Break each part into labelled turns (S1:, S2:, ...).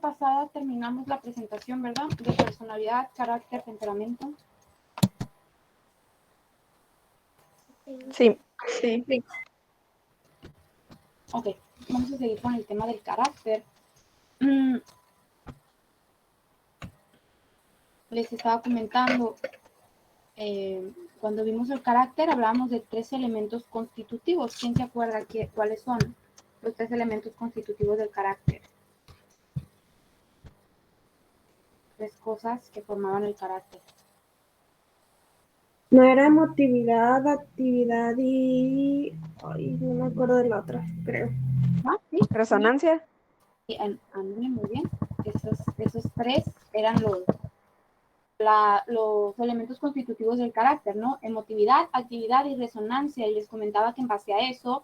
S1: pasada terminamos la presentación, ¿verdad? De personalidad, carácter, temperamento.
S2: Sí.
S3: Sí.
S1: Ok, vamos a seguir con el tema del carácter. Les estaba comentando, cuando vimos el carácter hablábamos de 3 elementos constitutivos. ¿Quién se acuerda cuáles son los 3 elementos constitutivos del carácter? 3 cosas que formaban el carácter.
S3: No era emotividad, actividad y... Ay, no me acuerdo de la otra, creo.
S1: ¿Ah? ¿Sí?
S2: Resonancia.
S1: Sí, ándale, muy bien. Esos 3 eran los elementos constitutivos del carácter, ¿no? Emotividad, actividad y resonancia. Y les comentaba que en base a eso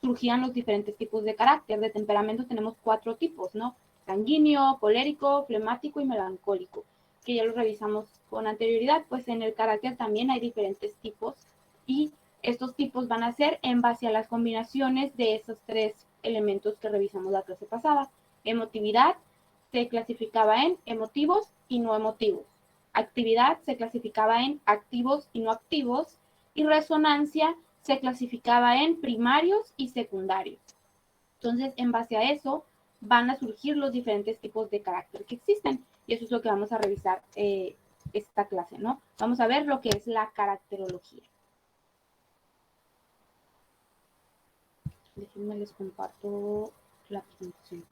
S1: surgían los diferentes tipos de carácter. De temperamento tenemos 4 tipos, ¿no? Sanguíneo, colérico, flemático y melancólico, que ya lo revisamos con anterioridad. Pues en el carácter también hay diferentes tipos y estos tipos van a ser en base a las combinaciones de esos 3 elementos que revisamos la clase pasada. Emotividad se clasificaba en emotivos y no emotivos. Actividad se clasificaba en activos y no activos. Y resonancia se clasificaba en primarios y secundarios. Entonces, en base a eso, van a surgir los diferentes tipos de carácter que existen. Y eso es lo que vamos a revisar esta clase, ¿no? Vamos a ver lo que es la caracterología. Déjenme les comparto la presentación.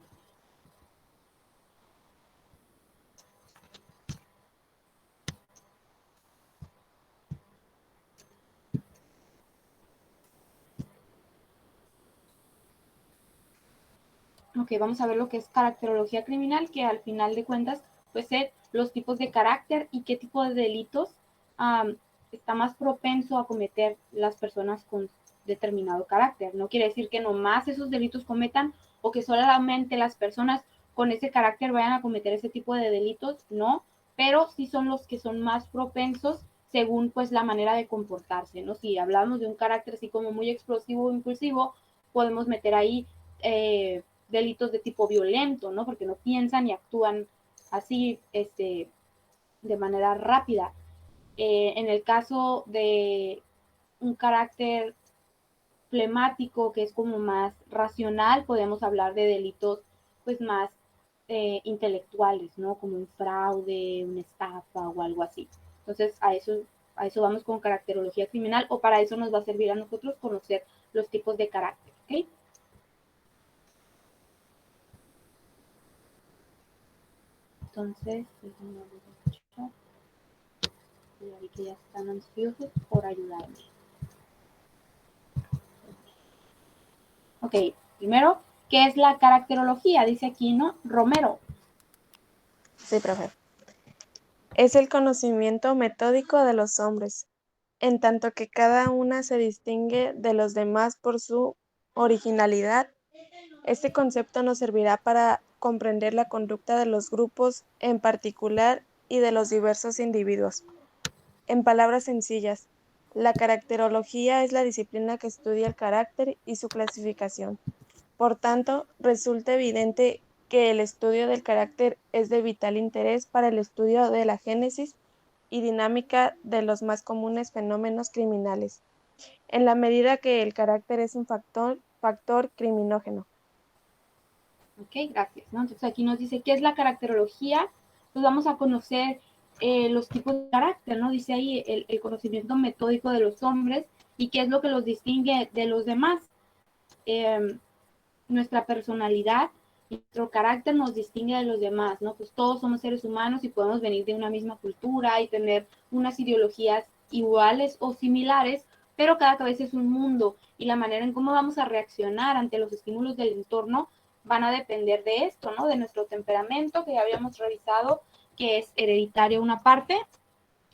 S1: Ok, vamos a ver lo que es caracterología criminal, que al final de cuentas puede ser los tipos de carácter y qué tipo de delitos está más propenso a cometer las personas con determinado carácter. No quiere decir que nomás esos delitos cometan o que solamente las personas con ese carácter vayan a cometer ese tipo de delitos, no, pero sí son los que son más propensos según pues la manera de comportarse, ¿no? Si hablamos de un carácter así como muy explosivo o impulsivo, podemos meter ahí delitos de tipo violento, ¿no? Porque no piensan y actúan así, de manera rápida. En el caso de un carácter flemático, que es como más racional, podemos hablar de delitos pues más intelectuales, ¿no? Como un fraude, una estafa o algo así. Entonces, a eso vamos con caracterología criminal, o para eso nos va a servir a nosotros conocer los tipos de carácter, ¿ok? Entonces, ya vi que ya están ansiosos por ayudarme. Ok, primero, ¿qué es la caracterología? Dice aquí, ¿no? Romero.
S2: Sí, profe. Es el conocimiento metódico de los hombres, en tanto que cada una se distingue de los demás por su originalidad. Este concepto nos servirá para comprender la conducta de los grupos en particular y de los diversos individuos. En palabras sencillas, la caracterología es la disciplina que estudia el carácter y su clasificación. Por tanto, resulta evidente que el estudio del carácter es de vital interés para el estudio de la génesis y dinámica de los más comunes fenómenos criminales, en la medida que el carácter es un factor criminógeno.
S1: Ok, gracias, ¿no? Entonces aquí nos dice, ¿qué es la caracterología? Pues vamos a conocer los tipos de carácter, ¿no? Dice ahí el conocimiento metódico de los hombres y qué es lo que los distingue de los demás. Nuestra personalidad y nuestro carácter nos distingue de los demás, ¿no? Pues todos somos seres humanos y podemos venir de una misma cultura y tener unas ideologías iguales o similares, pero cada cabeza es un mundo y la manera en cómo vamos a reaccionar ante los estímulos del entorno van a depender de esto, ¿no? De nuestro temperamento, que ya habíamos revisado, que es hereditario una parte,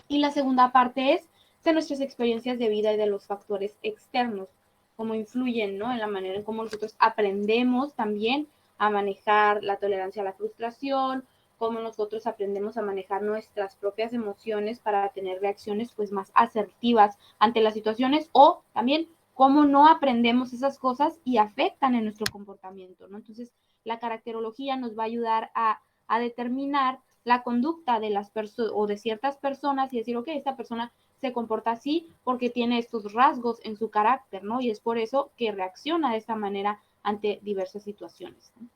S1: y la segunda parte es de nuestras experiencias de vida y de los factores externos, cómo influyen, ¿no? En la manera en cómo nosotros aprendemos también a manejar la tolerancia a la frustración, cómo nosotros aprendemos a manejar nuestras propias emociones para tener reacciones pues más asertivas ante las situaciones, o también cómo no aprendemos esas cosas y afectan en nuestro comportamiento, ¿no? Entonces, la caracterología nos va a ayudar a determinar la conducta de las personas o de ciertas personas y decir, ok, esta persona se comporta así porque tiene estos rasgos en su carácter, ¿no? Y es por eso que reacciona de esta manera ante diversas situaciones, ¿no?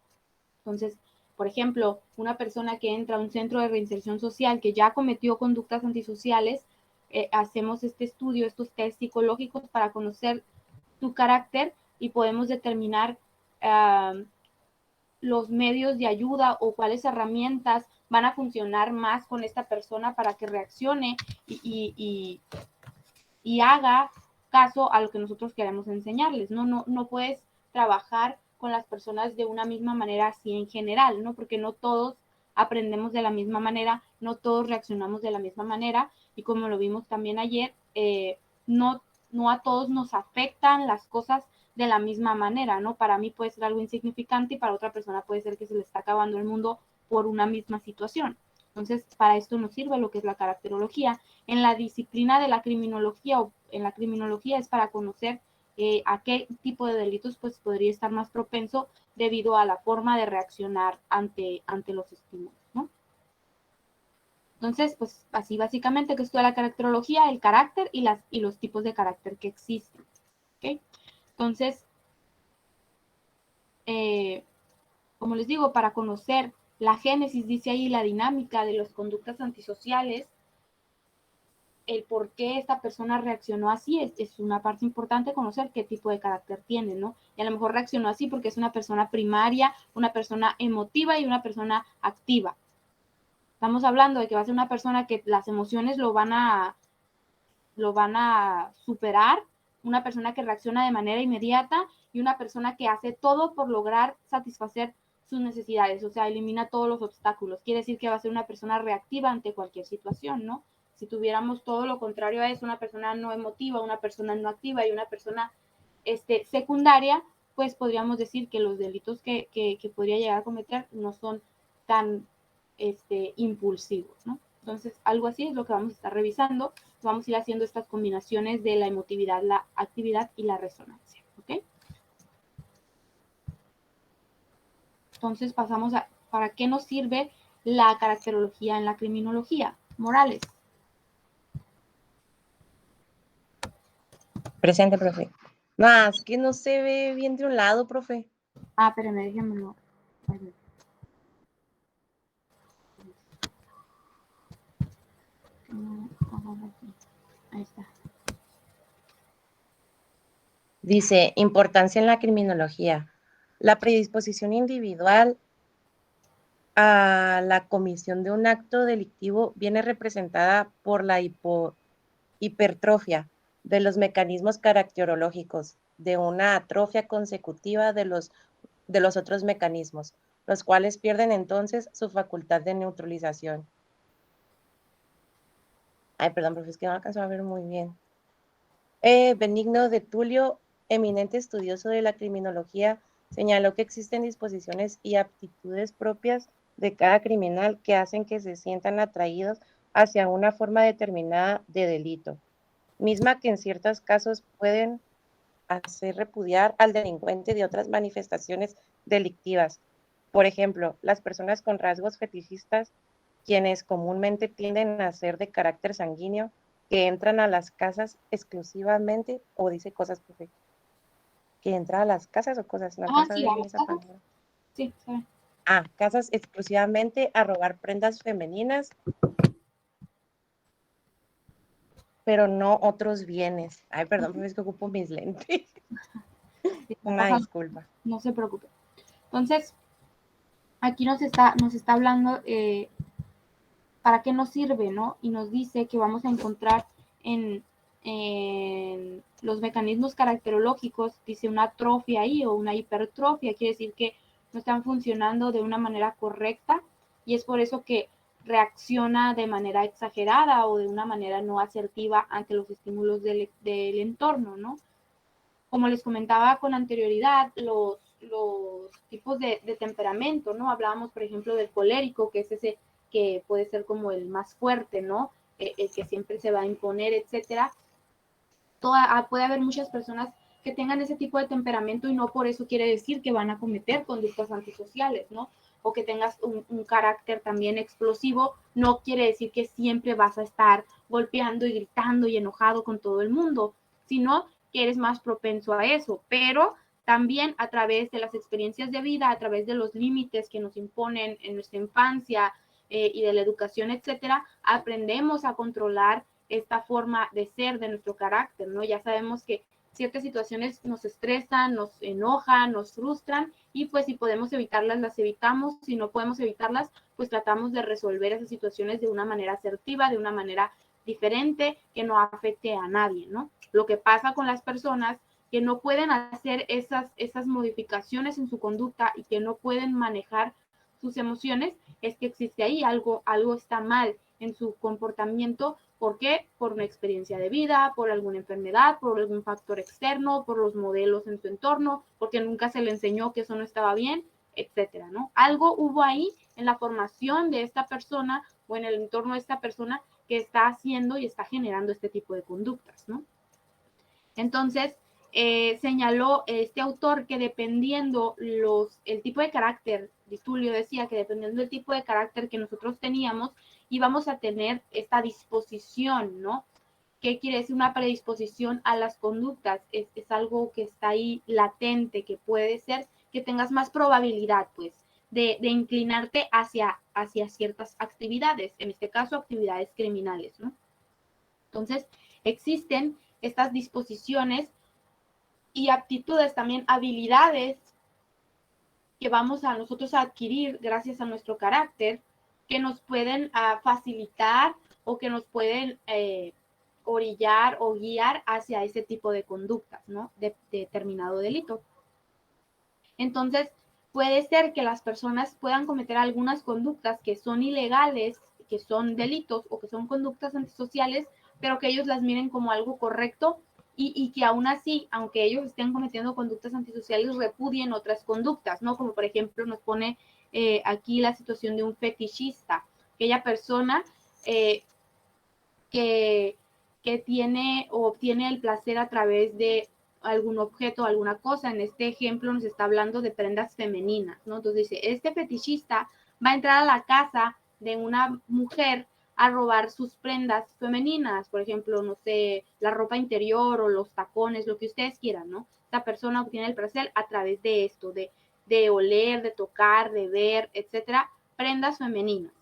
S1: Entonces, por ejemplo, una persona que entra a un centro de reinserción social que ya cometió conductas antisociales, hacemos este estudio, estos test psicológicos para conocer tu carácter y podemos determinar los medios de ayuda o cuáles herramientas van a funcionar más con esta persona para que reaccione y haga caso a lo que nosotros queremos enseñarles. No puedes trabajar con las personas de una misma manera así en general, ¿no? Porque no todos aprendemos de la misma manera, no todos reaccionamos de la misma manera y como lo vimos también ayer, no a todos nos afectan las cosas de la misma manera, ¿no? Para mí puede ser algo insignificante y para otra persona puede ser que se le está acabando el mundo por una misma situación. Entonces, para esto nos sirve lo que es la caracterología. En la disciplina de la criminología o en la criminología es para conocer a qué tipo de delitos pues podría estar más propenso debido a la forma de reaccionar ante los estímulos, ¿no? Entonces, pues así básicamente que estudia la caracterología, el carácter y los tipos de carácter que existen, ¿ok? Entonces, como les digo, para conocer la génesis, dice ahí, la dinámica de las conductas antisociales, el por qué esta persona reaccionó así, es una parte importante conocer qué tipo de carácter tiene, ¿no? Y a lo mejor reaccionó así porque es una persona primaria, una persona emotiva y una persona activa. Estamos hablando de que va a ser una persona que las emociones lo van a superar, una persona que reacciona de manera inmediata y una persona que hace todo por lograr satisfacer sus necesidades, o sea, elimina todos los obstáculos. Quiere decir que va a ser una persona reactiva ante cualquier situación, ¿no? Si tuviéramos todo lo contrario a eso, una persona no emotiva, una persona no activa y una persona secundaria, pues podríamos decir que los delitos que podría llegar a cometer no son tan impulsivos, ¿no? Entonces, algo así es lo que vamos a estar revisando. Vamos a ir haciendo estas combinaciones de la emotividad, la actividad y la resonancia, ¿ok? Entonces, pasamos a, ¿para qué nos sirve la caracterología en la criminología? Morales.
S4: Presente, profe. Más que no se ve bien de un lado, profe.
S1: Ah, espérenme, déjenmelo. Ahí está.
S4: Dice, importancia en la criminología. La predisposición individual a la comisión de un acto delictivo viene representada por la hipertrofia de los mecanismos caracterológicos, de una atrofia consecutiva de los otros mecanismos, los cuales pierden entonces su facultad de neutralización. Ay, perdón, profe, es que no alcanzo a ver muy bien. Benigno de Tulio, eminente estudioso de la criminología, señaló que existen disposiciones y aptitudes propias de cada criminal que hacen que se sientan atraídos hacia una forma determinada de delito, misma que en ciertos casos pueden hacer repudiar al delincuente de otras manifestaciones delictivas. Por ejemplo, las personas con rasgos fetichistas, quienes comúnmente tienden a ser de carácter sanguíneo, que entran a las casas exclusivamente, o dice cosas, profe, que entra a las casas o cosas, no alcanza a
S1: Sí,
S4: ver
S1: a
S4: bien
S1: las
S4: esa
S1: casas.
S4: palabra.
S1: Sí, saben.
S4: Casas exclusivamente a robar prendas femeninas, pero no otros bienes. Ay, perdón, profe, es que ocupo mis lentes.
S1: Sí,
S4: Una disculpa.
S1: no se preocupe. Entonces, aquí nos está hablando para qué nos sirve, ¿no? Y nos dice que vamos a encontrar en los mecanismos caracterológicos, dice una atrofia ahí o una hipertrofia, quiere decir que no están funcionando de una manera correcta y es por eso que reacciona de manera exagerada o de una manera no asertiva ante los estímulos del entorno, ¿no? Como les comentaba con anterioridad, los tipos de temperamento, ¿no? Hablábamos, por ejemplo, del colérico, que es ese que puede ser como el más fuerte, ¿no? El que siempre se va a imponer, etcétera. Puede haber muchas personas que tengan ese tipo de temperamento y no por eso quiere decir que van a cometer conductas antisociales, ¿no? O que tengas un carácter también explosivo, no quiere decir que siempre vas a estar golpeando y gritando y enojado con todo el mundo, sino que eres más propenso a eso, pero también a través de las experiencias de vida, a través de los límites que nos imponen en nuestra infancia y de la educación, etcétera, aprendemos a controlar esta forma de ser de nuestro carácter, ¿no? Ya sabemos que ciertas situaciones nos estresan, nos enojan, nos frustran y pues si podemos evitarlas, las evitamos, si no podemos evitarlas, pues tratamos de resolver esas situaciones de una manera asertiva, de una manera diferente, que no afecte a nadie, ¿no? Lo que pasa con las personas que no pueden hacer esas modificaciones en su conducta y que no pueden manejar sus emociones, es que existe ahí algo está mal en su comportamiento. ¿Por qué? Por una experiencia de vida, por alguna enfermedad, por algún factor externo, por los modelos en su entorno, porque nunca se le enseñó que eso no estaba bien, etcétera, ¿no? Algo hubo ahí en la formación de esta persona o en el entorno de esta persona que está haciendo y está generando este tipo de conductas, ¿no? Entonces, señaló este autor que dependiendo el tipo de carácter, Tulio decía que dependiendo del tipo de carácter que nosotros teníamos, íbamos a tener esta disposición, ¿no? ¿Qué quiere decir una predisposición a las conductas? Es algo que está ahí latente, que puede ser que tengas más probabilidad, pues, de inclinarte hacia ciertas actividades, en este caso, actividades criminales, ¿no? Entonces, existen estas disposiciones y aptitudes, también habilidades que vamos a nosotros a adquirir gracias a nuestro carácter, que nos pueden facilitar o que nos pueden orillar o guiar hacia ese tipo de conductas, ¿no? De determinado delito. Entonces, puede ser que las personas puedan cometer algunas conductas que son ilegales, que son delitos o que son conductas antisociales, pero que ellos las miren como algo correcto y que aún así, aunque ellos estén cometiendo conductas antisociales, repudien otras conductas, ¿no? Como por ejemplo nos pone aquí la situación de un fetichista, aquella persona que tiene o obtiene el placer a través de algún objeto, alguna cosa. En este ejemplo nos está hablando de prendas femeninas, ¿no? Entonces dice, este fetichista va a entrar a la casa de una mujer a robar sus prendas femeninas, por ejemplo, no sé, la ropa interior o los tacones, lo que ustedes quieran, ¿no? Esta persona obtiene el placer a través de esto, de oler, de tocar, de ver, etcétera, prendas femeninas.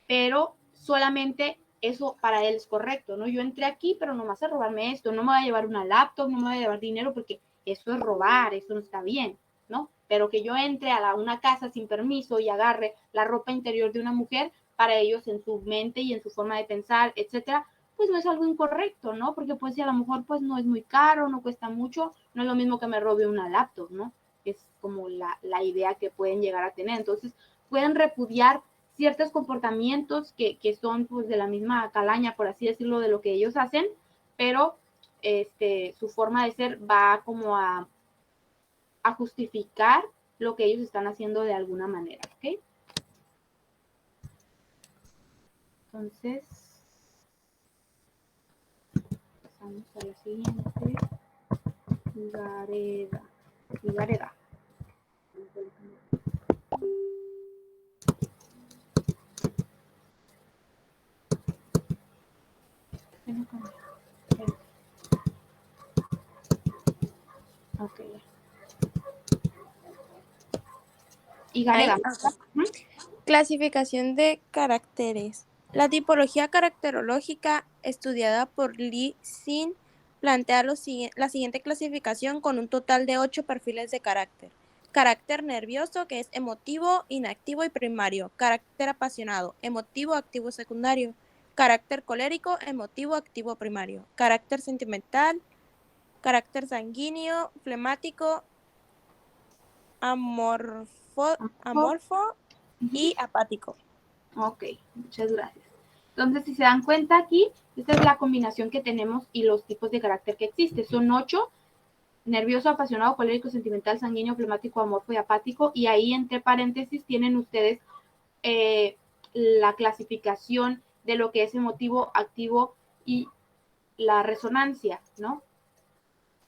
S1: Pero solamente eso para él es correcto, ¿no? Yo entré aquí, pero nomás a robarme esto, no me voy a llevar una laptop, no me voy a llevar dinero porque eso es robar, eso no está bien, ¿no? Pero que yo entre a una casa sin permiso y agarre la ropa interior de una mujer, para ellos en su mente y en su forma de pensar, etcétera, pues no es algo incorrecto, ¿no? Porque pues si a lo mejor pues no es muy caro, no cuesta mucho, no es lo mismo que me robe una laptop, ¿no? Es como la idea que pueden llegar a tener. Entonces, pueden repudiar ciertos comportamientos que son pues de la misma calaña, por así decirlo, de lo que ellos hacen, pero su forma de ser va como a justificar lo que ellos están haciendo de alguna manera, ¿ok? Entonces, pasamos a la siguiente. Gareda. Ok. Y Gareda.
S2: Clasificación de caracteres. La tipología caracterológica estudiada por Li Xin plantea la siguiente clasificación con un total de 8 perfiles de carácter. Carácter nervioso, que es emotivo, inactivo y primario. Carácter apasionado, emotivo, activo, secundario. Carácter colérico, emotivo, activo, primario. Carácter sentimental, carácter sanguíneo, flemático, amorfo y apático.
S1: Ok, muchas gracias. Entonces, si se dan cuenta aquí, esta es la combinación que tenemos y los tipos de carácter que existen. Son 8, nervioso, apasionado, colérico, sentimental, sanguíneo, flemático, amorfo y apático. Y ahí, entre paréntesis, tienen ustedes la clasificación de lo que es emotivo, activo y la resonancia, ¿no?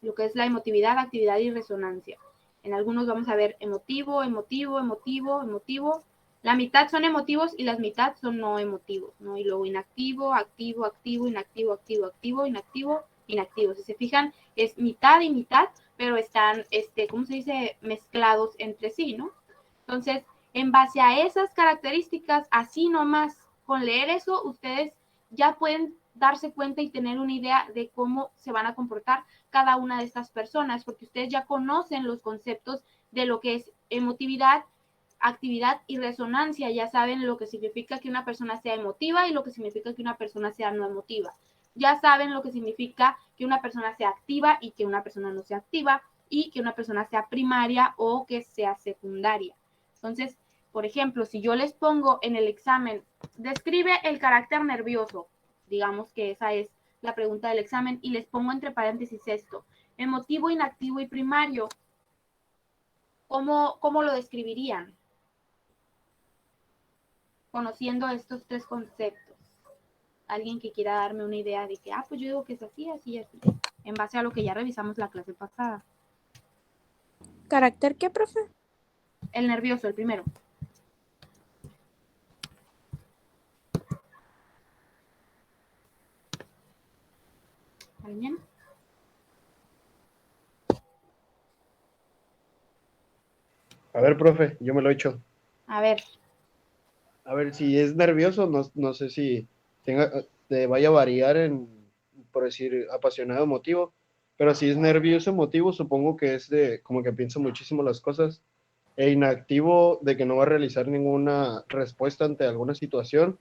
S1: lo que es la emotividad, actividad y resonancia. En algunos vamos a ver emotivo, emotivo, emotivo, emotivo. La mitad son emotivos y las mitad son no emotivos, ¿no? Y luego inactivo, activo, activo, inactivo, activo, activo, inactivo, inactivo. Si se fijan, es mitad y mitad, pero están, ¿cómo se dice? Mezclados entre sí, ¿no? Entonces, en base a esas características, así nomás, con leer eso, ustedes ya pueden darse cuenta y tener una idea de cómo se van a comportar cada una de estas personas, porque ustedes ya conocen los conceptos de lo que es emotividad, actividad y resonancia, ya saben lo que significa que una persona sea emotiva y lo que significa que una persona sea no emotiva. Ya saben lo que significa que una persona sea activa y que una persona no sea activa, y que una persona sea primaria o que sea secundaria. Entonces, por ejemplo, si yo les pongo en el examen, describe el carácter nervioso, digamos que esa es la pregunta del examen, y les pongo entre paréntesis esto, emotivo, inactivo y primario, ¿cómo lo describirían? Conociendo estos tres conceptos. Alguien que quiera darme una idea de que, pues yo digo que es así, así, así, en base a lo que ya revisamos la clase pasada.
S2: ¿Carácter qué, profe?
S1: El nervioso, el primero. ¿Alguien?
S5: A ver, profe, yo me lo he hecho.
S1: A ver.
S5: A ver, si es nervioso, no sé si te vaya a variar en, por decir, apasionado emotivo, pero si es nervioso emotivo, supongo que es de como que piensa muchísimo las cosas, e inactivo de que no va a realizar ninguna respuesta ante alguna situación,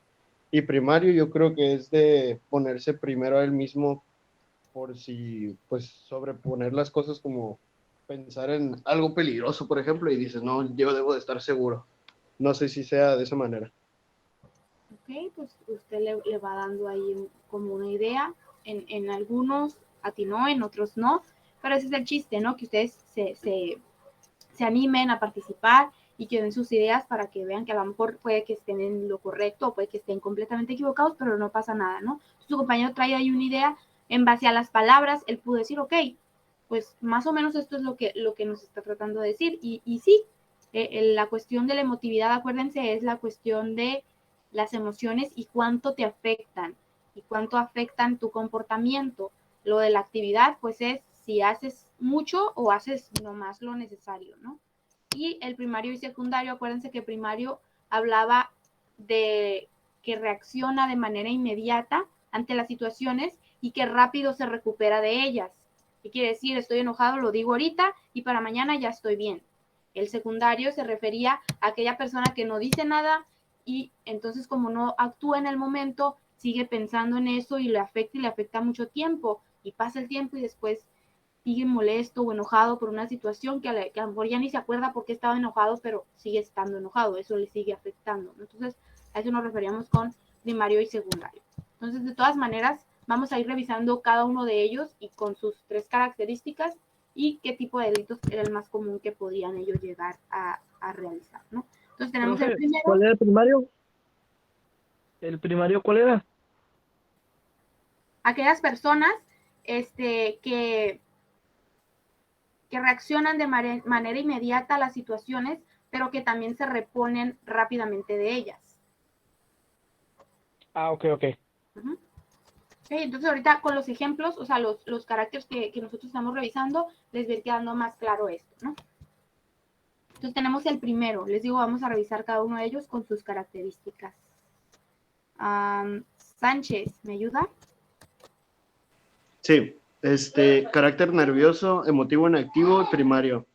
S5: y primario yo creo que es de ponerse primero a él mismo por si, pues, sobreponer las cosas como pensar en algo peligroso, por ejemplo, y dices, no, yo debo de estar seguro. No sé si sea de esa manera.
S1: Ok, pues usted le va dando ahí como una idea. En algunos atinó, en otros no, pero ese es el chiste, ¿no? Que ustedes se animen a participar y que den sus ideas para que vean que a lo mejor puede que estén en lo correcto o puede que estén completamente equivocados, pero no pasa nada, ¿no? Su compañero trae ahí una idea en base a las palabras, él pudo decir, ok, pues más o menos esto es lo que nos está tratando de decir. Y sí, la cuestión de la emotividad, acuérdense, es la cuestión de las emociones y cuánto te afectan y cuánto afectan tu comportamiento. Lo de la actividad, pues es si haces mucho o haces nomás lo necesario, ¿no? Y el primario y secundario, acuérdense que primario hablaba de que reacciona de manera inmediata ante las situaciones y que rápido se recupera de ellas. ¿Qué quiere decir? Estoy enojado, lo digo ahorita y para mañana ya estoy bien. El secundario se refería a aquella persona que no dice nada y entonces como no actúa en el momento, sigue pensando en eso y le afecta mucho tiempo y pasa el tiempo y después sigue molesto o enojado por una situación que a lo mejor ya ni se acuerda por qué estaba enojado, pero sigue estando enojado, eso le sigue afectando, ¿no? Entonces, a eso nos referíamos con primario y secundario. Entonces, de todas maneras, vamos a ir revisando cada uno de ellos y con sus tres características y qué tipo de delitos era el más común que podían ellos llegar a realizar, ¿no? Entonces, tenemos el primero.
S6: ¿Cuál era el primario? ¿El primario cuál era?
S1: Aquellas personas que reaccionan de manera inmediata a las situaciones, pero que también se reponen rápidamente de ellas.
S6: Ok.
S1: Uh-huh. Okay, entonces ahorita con los ejemplos, o sea, los caracteres que nosotros estamos revisando, les va a ir quedando más claro esto, ¿no? Entonces tenemos el primero, les digo, vamos a revisar cada uno de ellos con sus características. Sánchez, ¿me ayuda?
S5: Sí, carácter nervioso, emotivo inactivo y primario.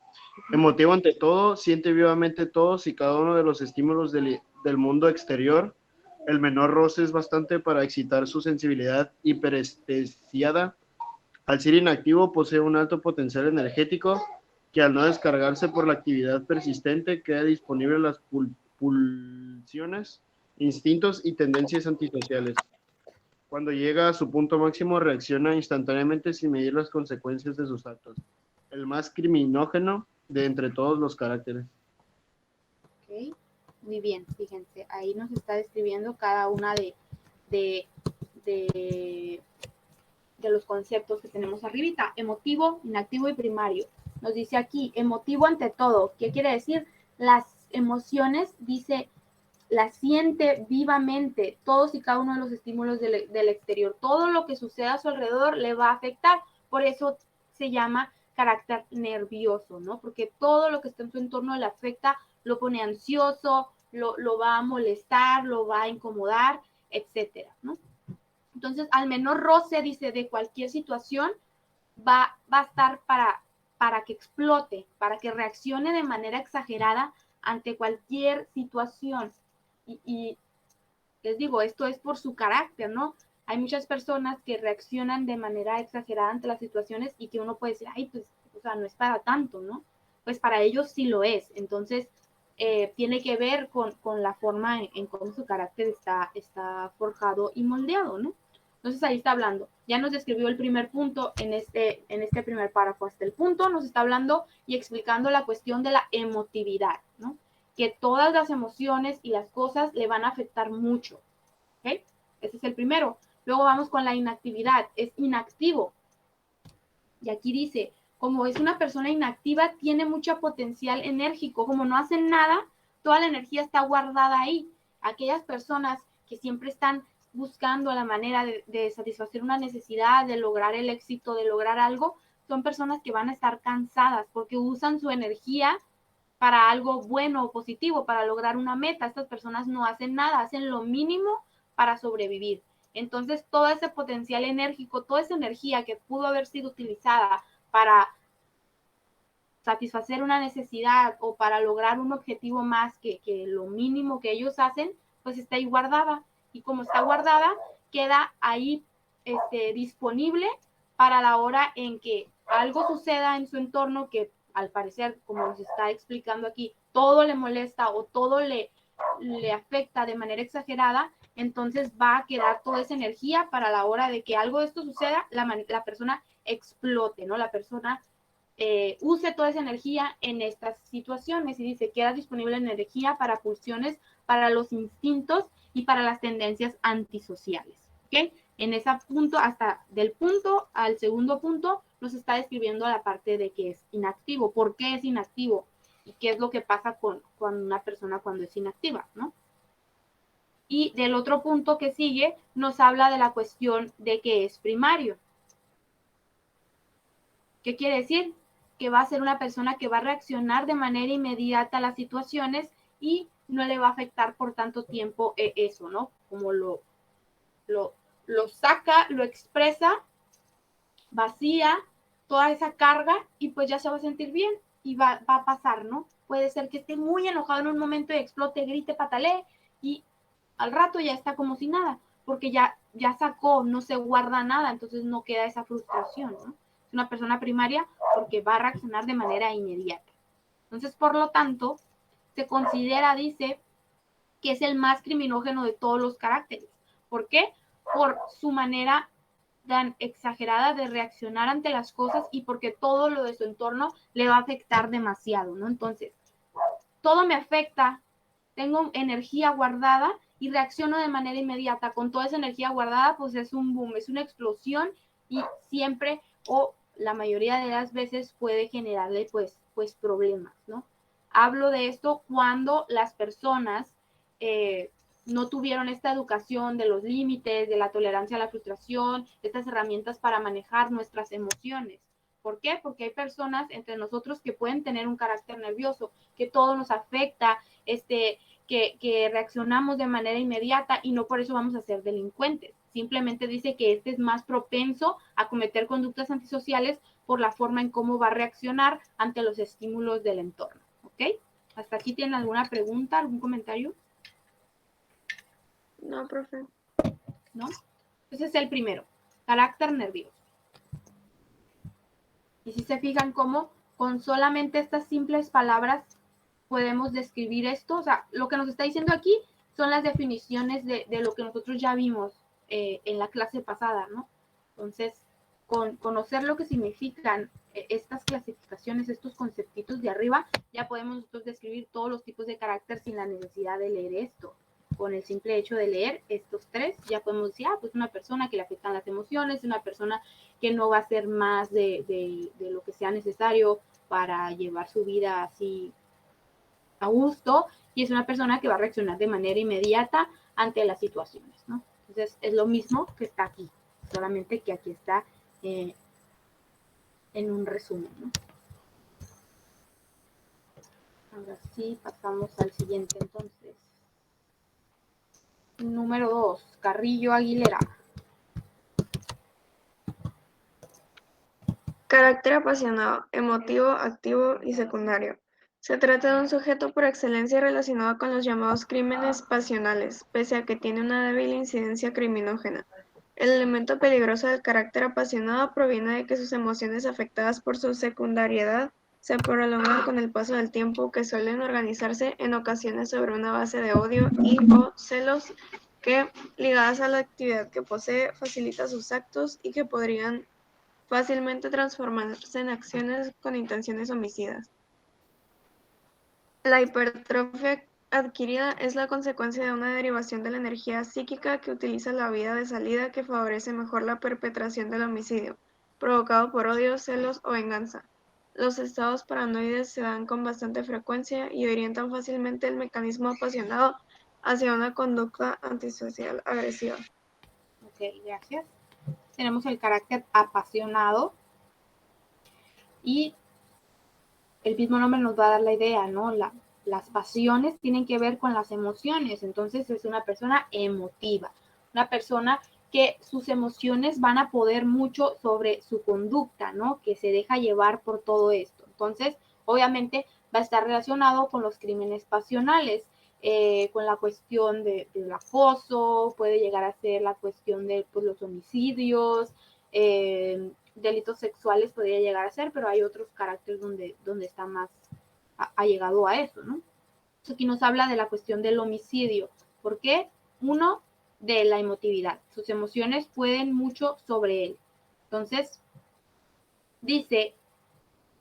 S5: Emotivo ante todo, siente vivamente todos y cada uno de los estímulos del mundo exterior. El menor roce es bastante para excitar su sensibilidad hiperestesiada. Al ser inactivo, posee un alto potencial energético que al no descargarse por la actividad persistente queda disponible a las pulsiones, instintos y tendencias antisociales. Cuando llega a su punto máximo, reacciona instantáneamente sin medir las consecuencias de sus actos. El más criminógeno de entre todos los caracteres.
S1: Ok, muy bien, fíjense, ahí nos está describiendo cada una de los conceptos que tenemos arribita, emotivo, inactivo y primario. Nos dice aquí, emotivo ante todo. ¿Qué quiere decir? Las emociones, dice, las siente vivamente, todos y cada uno de los estímulos del exterior. Todo lo que sucede a su alrededor le va a afectar. Por eso se llama carácter nervioso, ¿no? Porque todo lo que está en su entorno le afecta, lo pone ansioso, lo va a molestar, lo va a incomodar, etcétera, ¿no? Entonces, al menor roce, dice, de cualquier situación, va a estar para que explote, para que reaccione de manera exagerada ante cualquier situación. Y les digo, esto es por su carácter, ¿no? Hay muchas personas que reaccionan de manera exagerada ante las situaciones y que uno puede decir, ay, pues, o sea, no es para tanto, ¿no? Pues para ellos sí lo es. Entonces, tiene que ver con la forma en cómo su carácter está forjado y moldeado, ¿no? Entonces ahí está hablando. Ya nos describió el primer punto en este primer párrafo. Hasta el punto nos está hablando y explicando la cuestión de la emotividad, ¿no? Que todas las emociones y las cosas le van a afectar mucho, ¿ok? Ese es el primero. Luego vamos con la inactividad. Es inactivo. Y aquí dice, como es una persona inactiva, tiene mucho potencial enérgico. Como no hacen nada, toda la energía está guardada ahí. Aquellas personas que siempre están buscando la manera de satisfacer una necesidad, de lograr el éxito, de lograr algo, son personas que van a estar cansadas porque usan su energía para algo bueno o positivo, para lograr una meta. Estas personas no hacen nada, hacen lo mínimo para sobrevivir. Entonces, todo ese potencial enérgico, toda esa energía que pudo haber sido utilizada para satisfacer una necesidad o para lograr un objetivo más que lo mínimo que ellos hacen, pues está ahí guardada. Y como está guardada, queda ahí disponible para la hora en que algo suceda en su entorno que al parecer, como nos está explicando aquí, todo le molesta o todo le afecta de manera exagerada, entonces va a quedar toda esa energía para la hora de que algo de esto suceda, la persona explote, ¿no? La persona use toda esa energía en estas situaciones y dice, queda disponible energía para pulsiones, para los instintos y para las tendencias antisociales, ¿ok? En ese punto, hasta del punto al segundo punto, nos está describiendo la parte de que es inactivo. ¿Por qué es inactivo? Y qué es lo que pasa con una persona cuando es inactiva, ¿no? Y del otro punto que sigue, nos habla de la cuestión de que es primario. ¿Qué quiere decir? Que va a ser una persona que va a reaccionar de manera inmediata a las situaciones y no le va a afectar por tanto tiempo eso, ¿no? Como lo saca, lo expresa, vacía toda esa carga y pues ya se va a sentir bien y va a pasar, ¿no? Puede ser que esté muy enojado en un momento y explote, grite, patalee y al rato ya está como si nada, porque ya sacó, no se guarda nada, entonces no queda esa frustración, ¿no? Es una persona primaria porque va a reaccionar de manera inmediata. Entonces, por lo tanto, se considera, dice, que es el más criminógeno de todos los caracteres. ¿Por qué? Por su manera tan exagerada de reaccionar ante las cosas y porque todo lo de su entorno le va a afectar demasiado, ¿no? Entonces, todo me afecta, tengo energía guardada y reacciono de manera inmediata. Con toda esa energía guardada, pues es un boom, es una explosión y siempre o la mayoría de las veces puede generarle pues problemas, ¿no? Hablo de esto cuando las personas no tuvieron esta educación de los límites, de la tolerancia a la frustración, estas herramientas para manejar nuestras emociones. ¿Por qué? Porque hay personas entre nosotros que pueden tener un carácter nervioso, que todo nos afecta, que reaccionamos de manera inmediata y no por eso vamos a ser delincuentes. Simplemente dice que este es más propenso a cometer conductas antisociales por la forma en cómo va a reaccionar ante los estímulos del entorno. ¿Ok? ¿Hasta aquí tienen alguna pregunta, algún comentario?
S3: No, profe.
S1: ¿No? Ese es el primero, carácter nervioso. Y si se fijan cómo con solamente estas simples palabras podemos describir esto, o sea, lo que nos está diciendo aquí son las definiciones de lo que nosotros ya vimos en la clase pasada, ¿no? Entonces, con conocer lo que significan estas clasificaciones, estos conceptitos de arriba, ya podemos nosotros describir todos los tipos de carácter sin la necesidad de leer esto. con el simple hecho de leer estos tres, ya podemos decir, pues una persona que le afectan las emociones, una persona que no va a hacer más de lo que sea necesario para llevar su vida así a gusto, y es una persona que va a reaccionar de manera inmediata ante las situaciones, ¿no? Entonces es lo mismo que está aquí, solamente que aquí está en un resumen, ¿no? Ahora sí, pasamos al siguiente entonces. Número 2, Carrillo Aguilera.
S2: Carácter apasionado, emotivo, activo y secundario. Se trata de un sujeto por excelencia relacionado con los llamados crímenes pasionales, pese a que tiene una débil incidencia criminógena. El elemento peligroso del carácter apasionado proviene de que sus emociones afectadas por su secundariedad se prolongan con el paso del tiempo, que suelen organizarse en ocasiones sobre una base de odio y/o celos que, ligadas a la actividad que posee, facilita sus actos y que podrían fácilmente transformarse en acciones con intenciones homicidas. La hipertrofia adquirida es la consecuencia de una derivación de la energía psíquica que utiliza la vía de salida que favorece mejor la perpetración del homicidio, provocado por odio, celos o venganza. Los estados paranoides se dan con bastante frecuencia y orientan fácilmente el mecanismo apasionado hacia una conducta antisocial agresiva.
S1: Ok, gracias. Tenemos el carácter apasionado y el mismo nombre nos va a dar la idea, ¿no? Las pasiones tienen que ver con las emociones, entonces es una persona emotiva, una persona que sus emociones van a poder mucho sobre su conducta, ¿no? Que se deja llevar por todo esto. Entonces, obviamente va a estar relacionado con los crímenes pasionales, con la cuestión del acoso, puede llegar a ser la cuestión de pues, los homicidios, delitos sexuales podría llegar a ser, pero hay otros caracteres donde está más allegado a eso, ¿no? Aquí nos habla de la cuestión del homicidio. ¿Por qué? Uno, de la emotividad. Sus emociones pueden mucho sobre él. Entonces, dice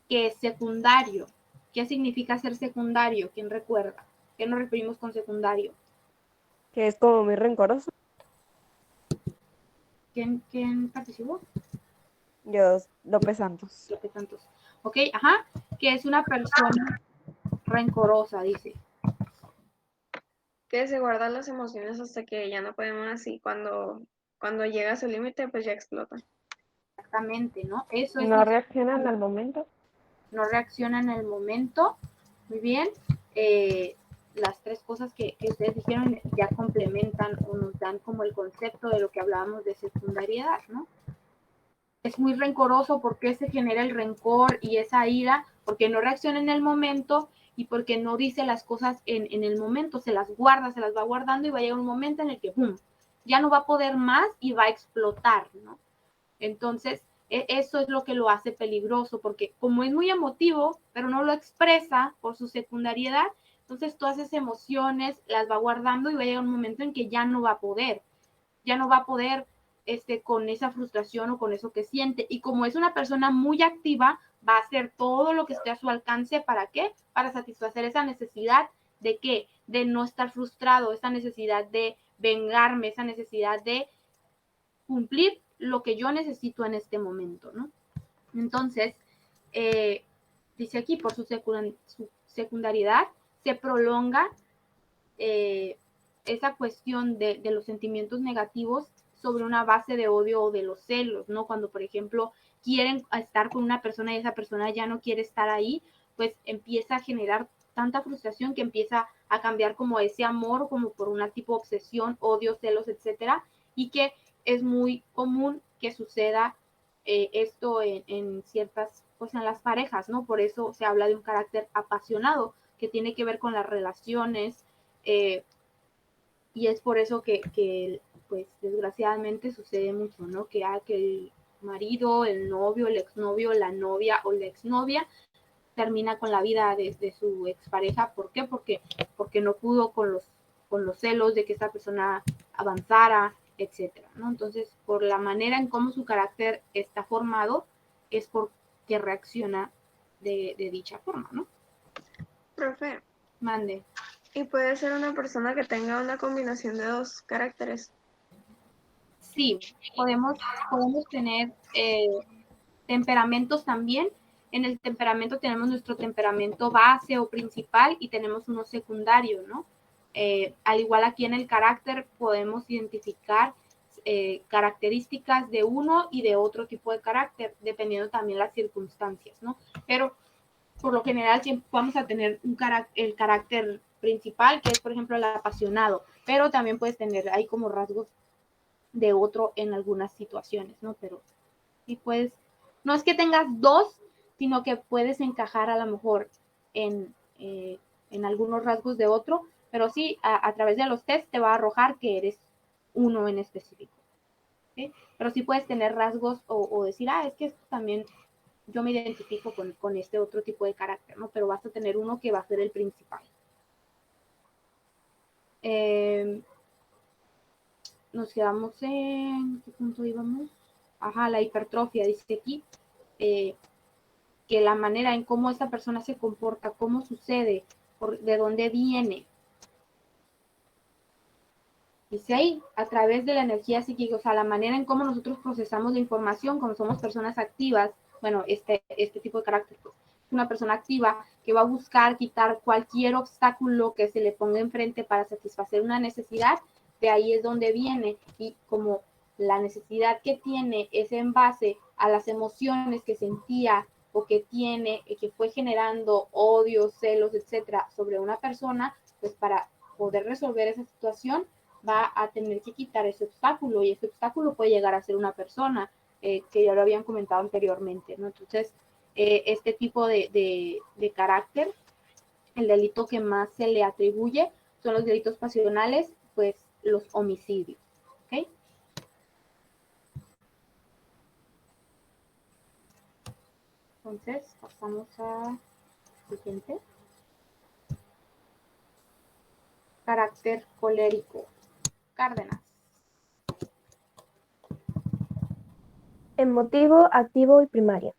S1: que es secundario. ¿Qué significa ser secundario? ¿Quién recuerda? ¿Qué nos referimos con secundario?
S2: Que es como muy rencoroso.
S1: ¿Quién participó?
S2: Yo, López Santos.
S1: López Santos. Ok, ajá, que es una persona rencorosa, dice.
S2: Que se guardan las emociones hasta que ya no puede más y cuando llega a su límite, pues ya explota.
S1: Exactamente, ¿no? Eso es.
S2: No reaccionan al momento.
S1: No reacciona en el momento. Muy bien. Las tres cosas que ustedes dijeron ya complementan o nos dan como el concepto de lo que hablábamos de secundariedad, ¿no? Es muy rencoroso. ¿Por qué se genera el rencor y esa ira? Porque no reacciona en el momento y porque no dice las cosas en el momento, se las guarda, se las va guardando y va a llegar un momento en el que ¡pum! Ya no va a poder más y va a explotar, ¿no? Entonces, eso es lo que lo hace peligroso, porque como es muy emotivo, pero no lo expresa por su secundariedad, entonces todas esas emociones las va guardando y va a llegar un momento en que ya no va a poder con esa frustración o con eso que siente. Y como es una persona muy activa, va a hacer todo lo que esté a su alcance. ¿Para qué? Para satisfacer esa necesidad de ¿qué? De no estar frustrado, esa necesidad de vengarme, esa necesidad de cumplir lo que yo necesito en este momento, ¿no? Entonces, dice aquí, por su secundariedad, se prolonga esa cuestión de los sentimientos negativos sobre una base de odio o de los celos, ¿no? Cuando, por ejemplo, quieren estar con una persona y esa persona ya no quiere estar ahí, pues empieza a generar tanta frustración que empieza a cambiar como ese amor, como por una tipo de obsesión, odio, celos, etcétera, y que es muy común que suceda esto en ciertas, pues en las parejas, ¿no? Por eso se habla de un carácter apasionado, que tiene que ver con las relaciones, y es por eso que pues desgraciadamente sucede mucho, ¿no? Que el marido, el novio, el exnovio, la novia o la exnovia termina con la vida de su expareja. ¿Por qué? Porque no pudo con los celos de que esta persona avanzara, etcétera, ¿no? Entonces, por la manera en cómo su carácter está formado, es porque reacciona de dicha forma, ¿no?
S2: Profe,
S1: Mande.
S3: Y puede ser una persona que tenga una combinación de dos caracteres.
S1: Sí, podemos tener temperamentos también. En el temperamento tenemos nuestro temperamento base o principal y tenemos uno secundario, ¿no? Al igual aquí en el carácter podemos identificar características de uno y de otro tipo de carácter, dependiendo también las circunstancias, ¿no? Pero por lo general siempre vamos a tener el carácter principal, que es, por ejemplo, el apasionado, pero también puedes tener ahí como rasgos de otro en algunas situaciones, ¿no? Pero sí puedes, no es que tengas dos, sino que puedes encajar a lo mejor en algunos rasgos de otro, pero sí, a través de los test te va a arrojar que eres uno en específico. ¿Sí? Pero sí puedes tener rasgos o decir, es que esto también yo me identifico con este otro tipo de carácter, ¿no? Pero vas a tener uno que va a ser el principal. Nos quedamos en, ¿qué punto íbamos? Ajá, la hipertrofia, dice aquí, que la manera en cómo esta persona se comporta, cómo sucede, de dónde viene. Dice ahí, a través de la energía psíquica, o sea, la manera en cómo nosotros procesamos la información cuando somos personas activas, bueno, este tipo de carácter, pues, una persona activa que va a buscar quitar cualquier obstáculo que se le ponga enfrente para satisfacer una necesidad, de ahí es donde viene, y como la necesidad que tiene es en base a las emociones que sentía o que tiene, que fue generando odio, celos, etcétera, sobre una persona, pues para poder resolver esa situación, va a tener que quitar ese obstáculo, y ese obstáculo puede llegar a ser una persona, que ya lo habían comentado anteriormente, ¿no? Entonces, este tipo de carácter, el delito que más se le atribuye son los delitos pasionales, pues los homicidios, ¿ok? Entonces, pasamos a siguiente. Carácter colérico. Cárdenas.
S7: Emotivo, activo y primario.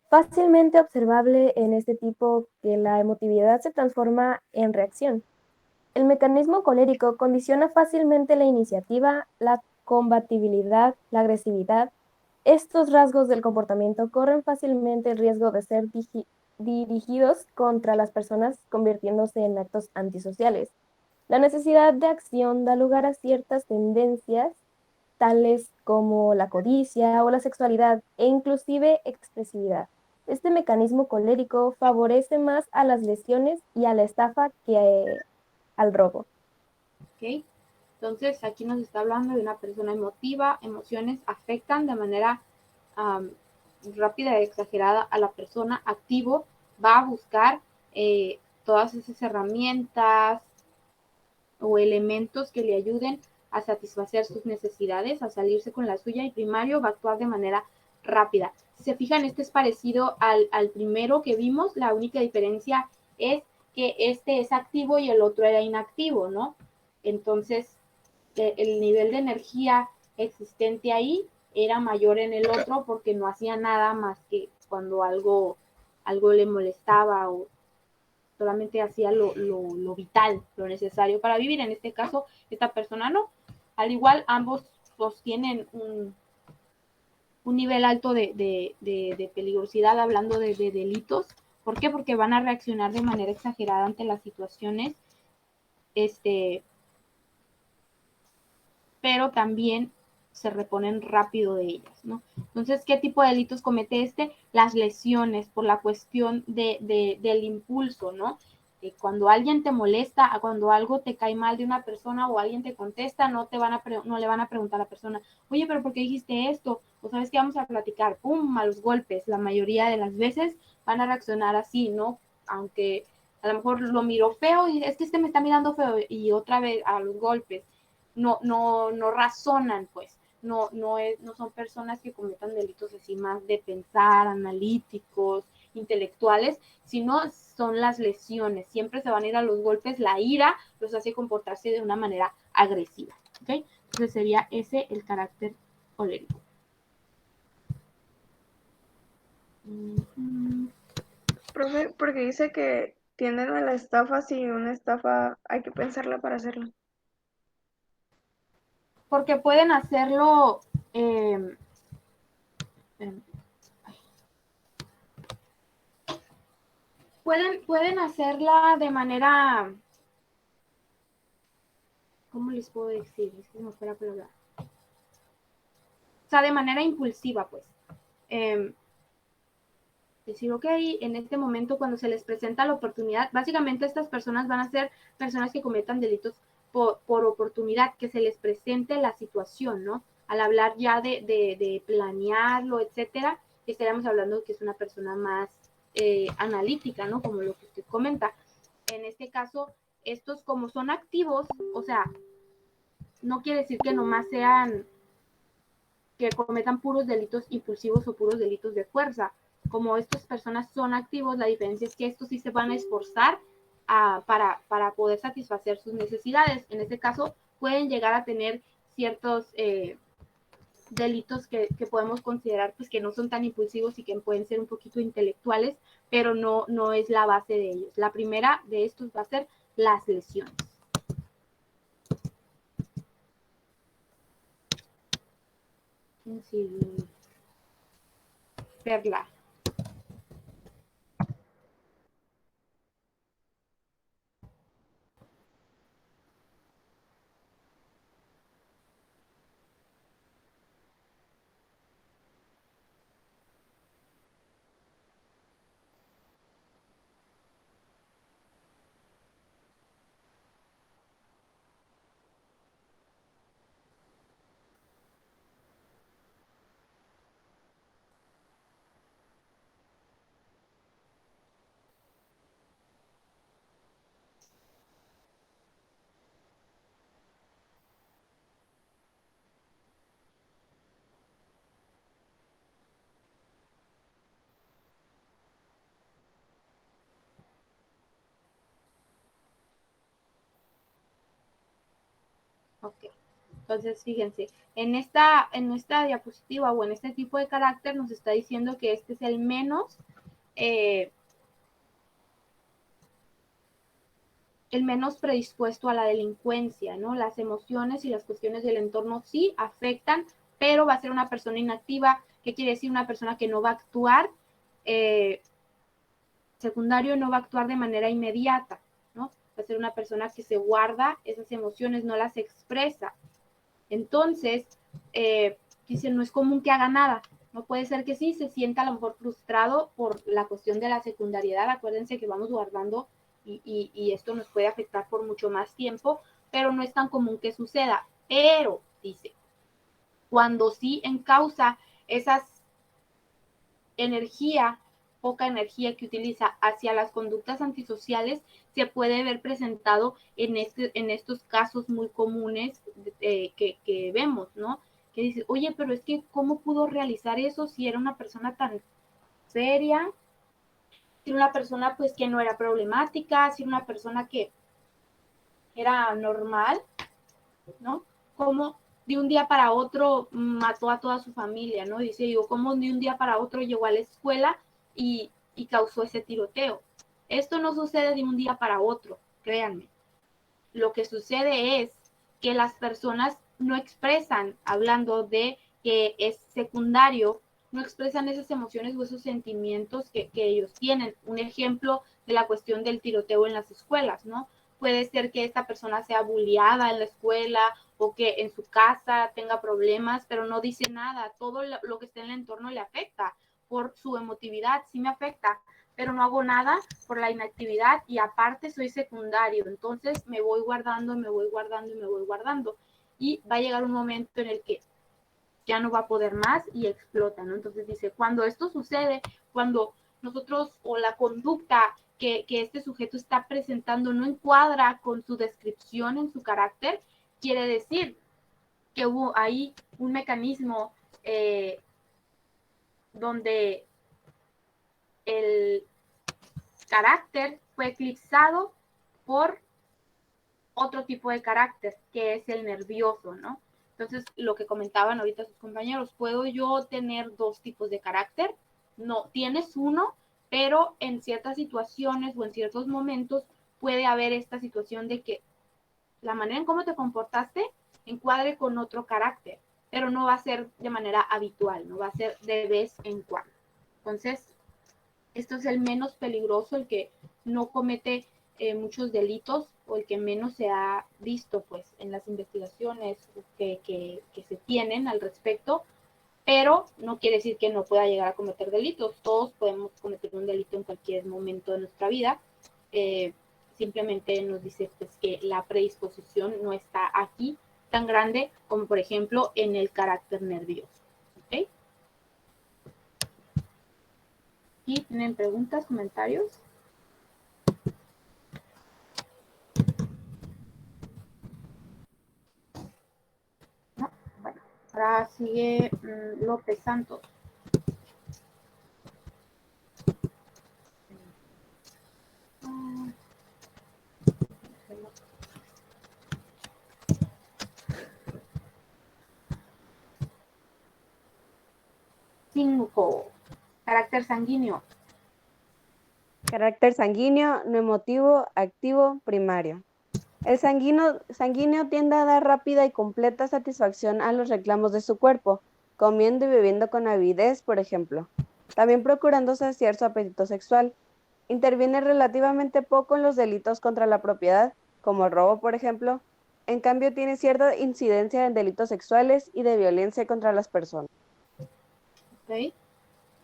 S7: Fácilmente observable en este tipo que la emotividad se transforma en reacción. El mecanismo colérico condiciona fácilmente la iniciativa, la combatibilidad, la agresividad. Estos rasgos del comportamiento corren fácilmente el riesgo de ser dirigidos contra las personas, convirtiéndose en actos antisociales. La necesidad de acción da lugar a ciertas tendencias, tales como la codicia o la sexualidad, e inclusive expresividad. Este mecanismo colérico favorece más a las lesiones y a la estafa que al robo.
S1: ¿Ok? Entonces, aquí nos está hablando de una persona emotiva, emociones afectan de manera rápida y exagerada a la persona. Activo va a buscar todas esas herramientas o elementos que le ayuden a satisfacer sus necesidades, a salirse con la suya, y primario va a actuar de manera rápida. Si se fijan, este es parecido al primero que vimos, la única diferencia es que este es activo y el otro era inactivo, ¿no? Entonces, el nivel de energía existente ahí era mayor en el otro porque no hacía nada más que cuando algo le molestaba, o solamente hacía lo vital, lo necesario para vivir. En este caso, esta persona no. Al igual, ambos tienen un nivel alto de peligrosidad, hablando de delitos. ¿Por qué? Porque van a reaccionar de manera exagerada ante las situaciones, pero también se reponen rápido de ellas, ¿no? Entonces, ¿qué tipo de delitos comete este? Las lesiones, por la cuestión del impulso, ¿no? Cuando alguien te molesta, cuando algo te cae mal de una persona o alguien te contesta, no le van a preguntar a la persona, oye, pero ¿por qué dijiste esto? O sabes que vamos a platicar, pum, a los golpes. La mayoría de las veces van a reaccionar así, ¿no? Aunque a lo mejor lo miró feo y es que este me está mirando feo, y otra vez a los golpes. No razonan, pues. No son personas que cometan delitos así más de pensar, analíticos, intelectuales, sino son las lesiones. Siempre se van a ir a los golpes. La ira los hace comportarse de una manera agresiva, ¿ok? Entonces sería ese el carácter colérico.
S3: Profe, porque dice que Extiéndeme la estafa si una estafa hay que pensarla para hacerla.
S1: Porque pueden hacerlo, eh, pueden hacerla de manera, ¿cómo les puedo decir? Es que se me fue la palabra. O sea, de manera impulsiva, pues. Decir, ok, en este momento cuando se les presenta la oportunidad, básicamente estas personas van a ser personas que cometan delitos por oportunidad, que se les presente la situación, ¿no? Al hablar ya de planearlo, etcétera, estaríamos hablando que es una persona más analítica, ¿no? Como lo que usted comenta. En este caso, estos como son activos, o sea, no quiere decir que nomás sean, que cometan puros delitos impulsivos o puros delitos de fuerza. Como estas personas son activos, la diferencia es que estos sí se van a esforzar para poder satisfacer sus necesidades. En este caso, pueden llegar a tener ciertos delitos que podemos considerar pues que no son tan impulsivos y que pueden ser un poquito intelectuales, pero no es la base de ellos. La primera de estos va a ser las lesiones. Sí, Perla. Ok. Entonces, fíjense, en esta diapositiva o en este tipo de carácter nos está diciendo que este es el menos predispuesto a la delincuencia, ¿no? Las emociones y las cuestiones del entorno sí afectan, pero va a ser una persona inactiva. ¿Qué quiere decir? Una persona que no va a actuar, secundario no va a actuar de manera inmediata, ¿no? Va a ser una persona que se guarda esas emociones, no las expresa. Entonces, dice, no es común que haga nada. No puede ser que sí se sienta a lo mejor frustrado por la cuestión de la secundariedad. Acuérdense que vamos guardando y esto nos puede afectar por mucho más tiempo, pero no es tan común que suceda. Pero, dice, cuando sí encausa esas energía, poca energía que utiliza hacia las conductas antisociales, se puede ver presentado en estos casos muy comunes que vemos, ¿no? Que dice, oye, pero es que ¿cómo pudo realizar eso si era una persona tan seria? Si era una persona pues que no era problemática, si era una persona que era normal, ¿no? ¿Cómo de un día para otro mató a toda su familia, ¿no? Dice, digo, ¿cómo de un día para otro llegó a la escuela y causó ese tiroteo? Esto no sucede de un día para otro, créanme. Lo que sucede es que las personas no expresan, hablando de que es secundario, no expresan esas emociones o esos sentimientos que ellos tienen. Un ejemplo de la cuestión del tiroteo en las escuelas, ¿no? Puede ser que esta persona sea bulliada en la escuela o que en su casa tenga problemas, pero no dice nada. Todo lo que está en el entorno le afecta por su emotividad, sí me afecta, pero no hago nada por la inactividad y aparte soy secundario, entonces me voy guardando, me voy guardando y me voy guardando. Y va a llegar un momento en el que ya no va a poder más y explota, ¿no? Entonces dice, cuando esto sucede, cuando nosotros o la conducta que este sujeto está presentando no encuadra con su descripción en su carácter, quiere decir que hubo ahí un mecanismo donde el carácter fue eclipsado por otro tipo de carácter, que es el nervioso, ¿no? Entonces, lo que comentaban ahorita sus compañeros, ¿puedo yo tener dos tipos de carácter? No, tienes uno, pero en ciertas situaciones o en ciertos momentos puede haber esta situación de que la manera en cómo te comportaste encuadre con otro carácter, pero no va a ser de manera habitual, no va a ser de vez en cuando. Entonces, esto es el menos peligroso, el que no comete muchos delitos o el que menos se ha visto pues en las investigaciones que se tienen al respecto, pero no quiere decir que no pueda llegar a cometer delitos. Todos podemos cometer un delito en cualquier momento de nuestra vida. Simplemente nos dice pues, que la predisposición no está aquí tan grande como por ejemplo en el carácter nervioso. ¿Okay? ¿Y tienen preguntas, comentarios? No, bueno, ahora sigue López Santos. Cinco. Carácter sanguíneo.
S8: Carácter sanguíneo, no emotivo, activo, primario. El sanguíneo tiende a dar rápida y completa satisfacción a los reclamos de su cuerpo, comiendo y bebiendo con avidez, por ejemplo. También procurando saciar su apetito sexual. Interviene relativamente poco en los delitos contra la propiedad, como el robo, por ejemplo. En cambio, tiene cierta incidencia en delitos sexuales y de violencia contra las personas.
S1: ¿Okay?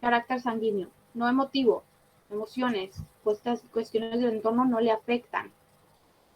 S1: Carácter sanguíneo, no emotivo. Emociones, pues estas cuestiones del entorno no le afectan.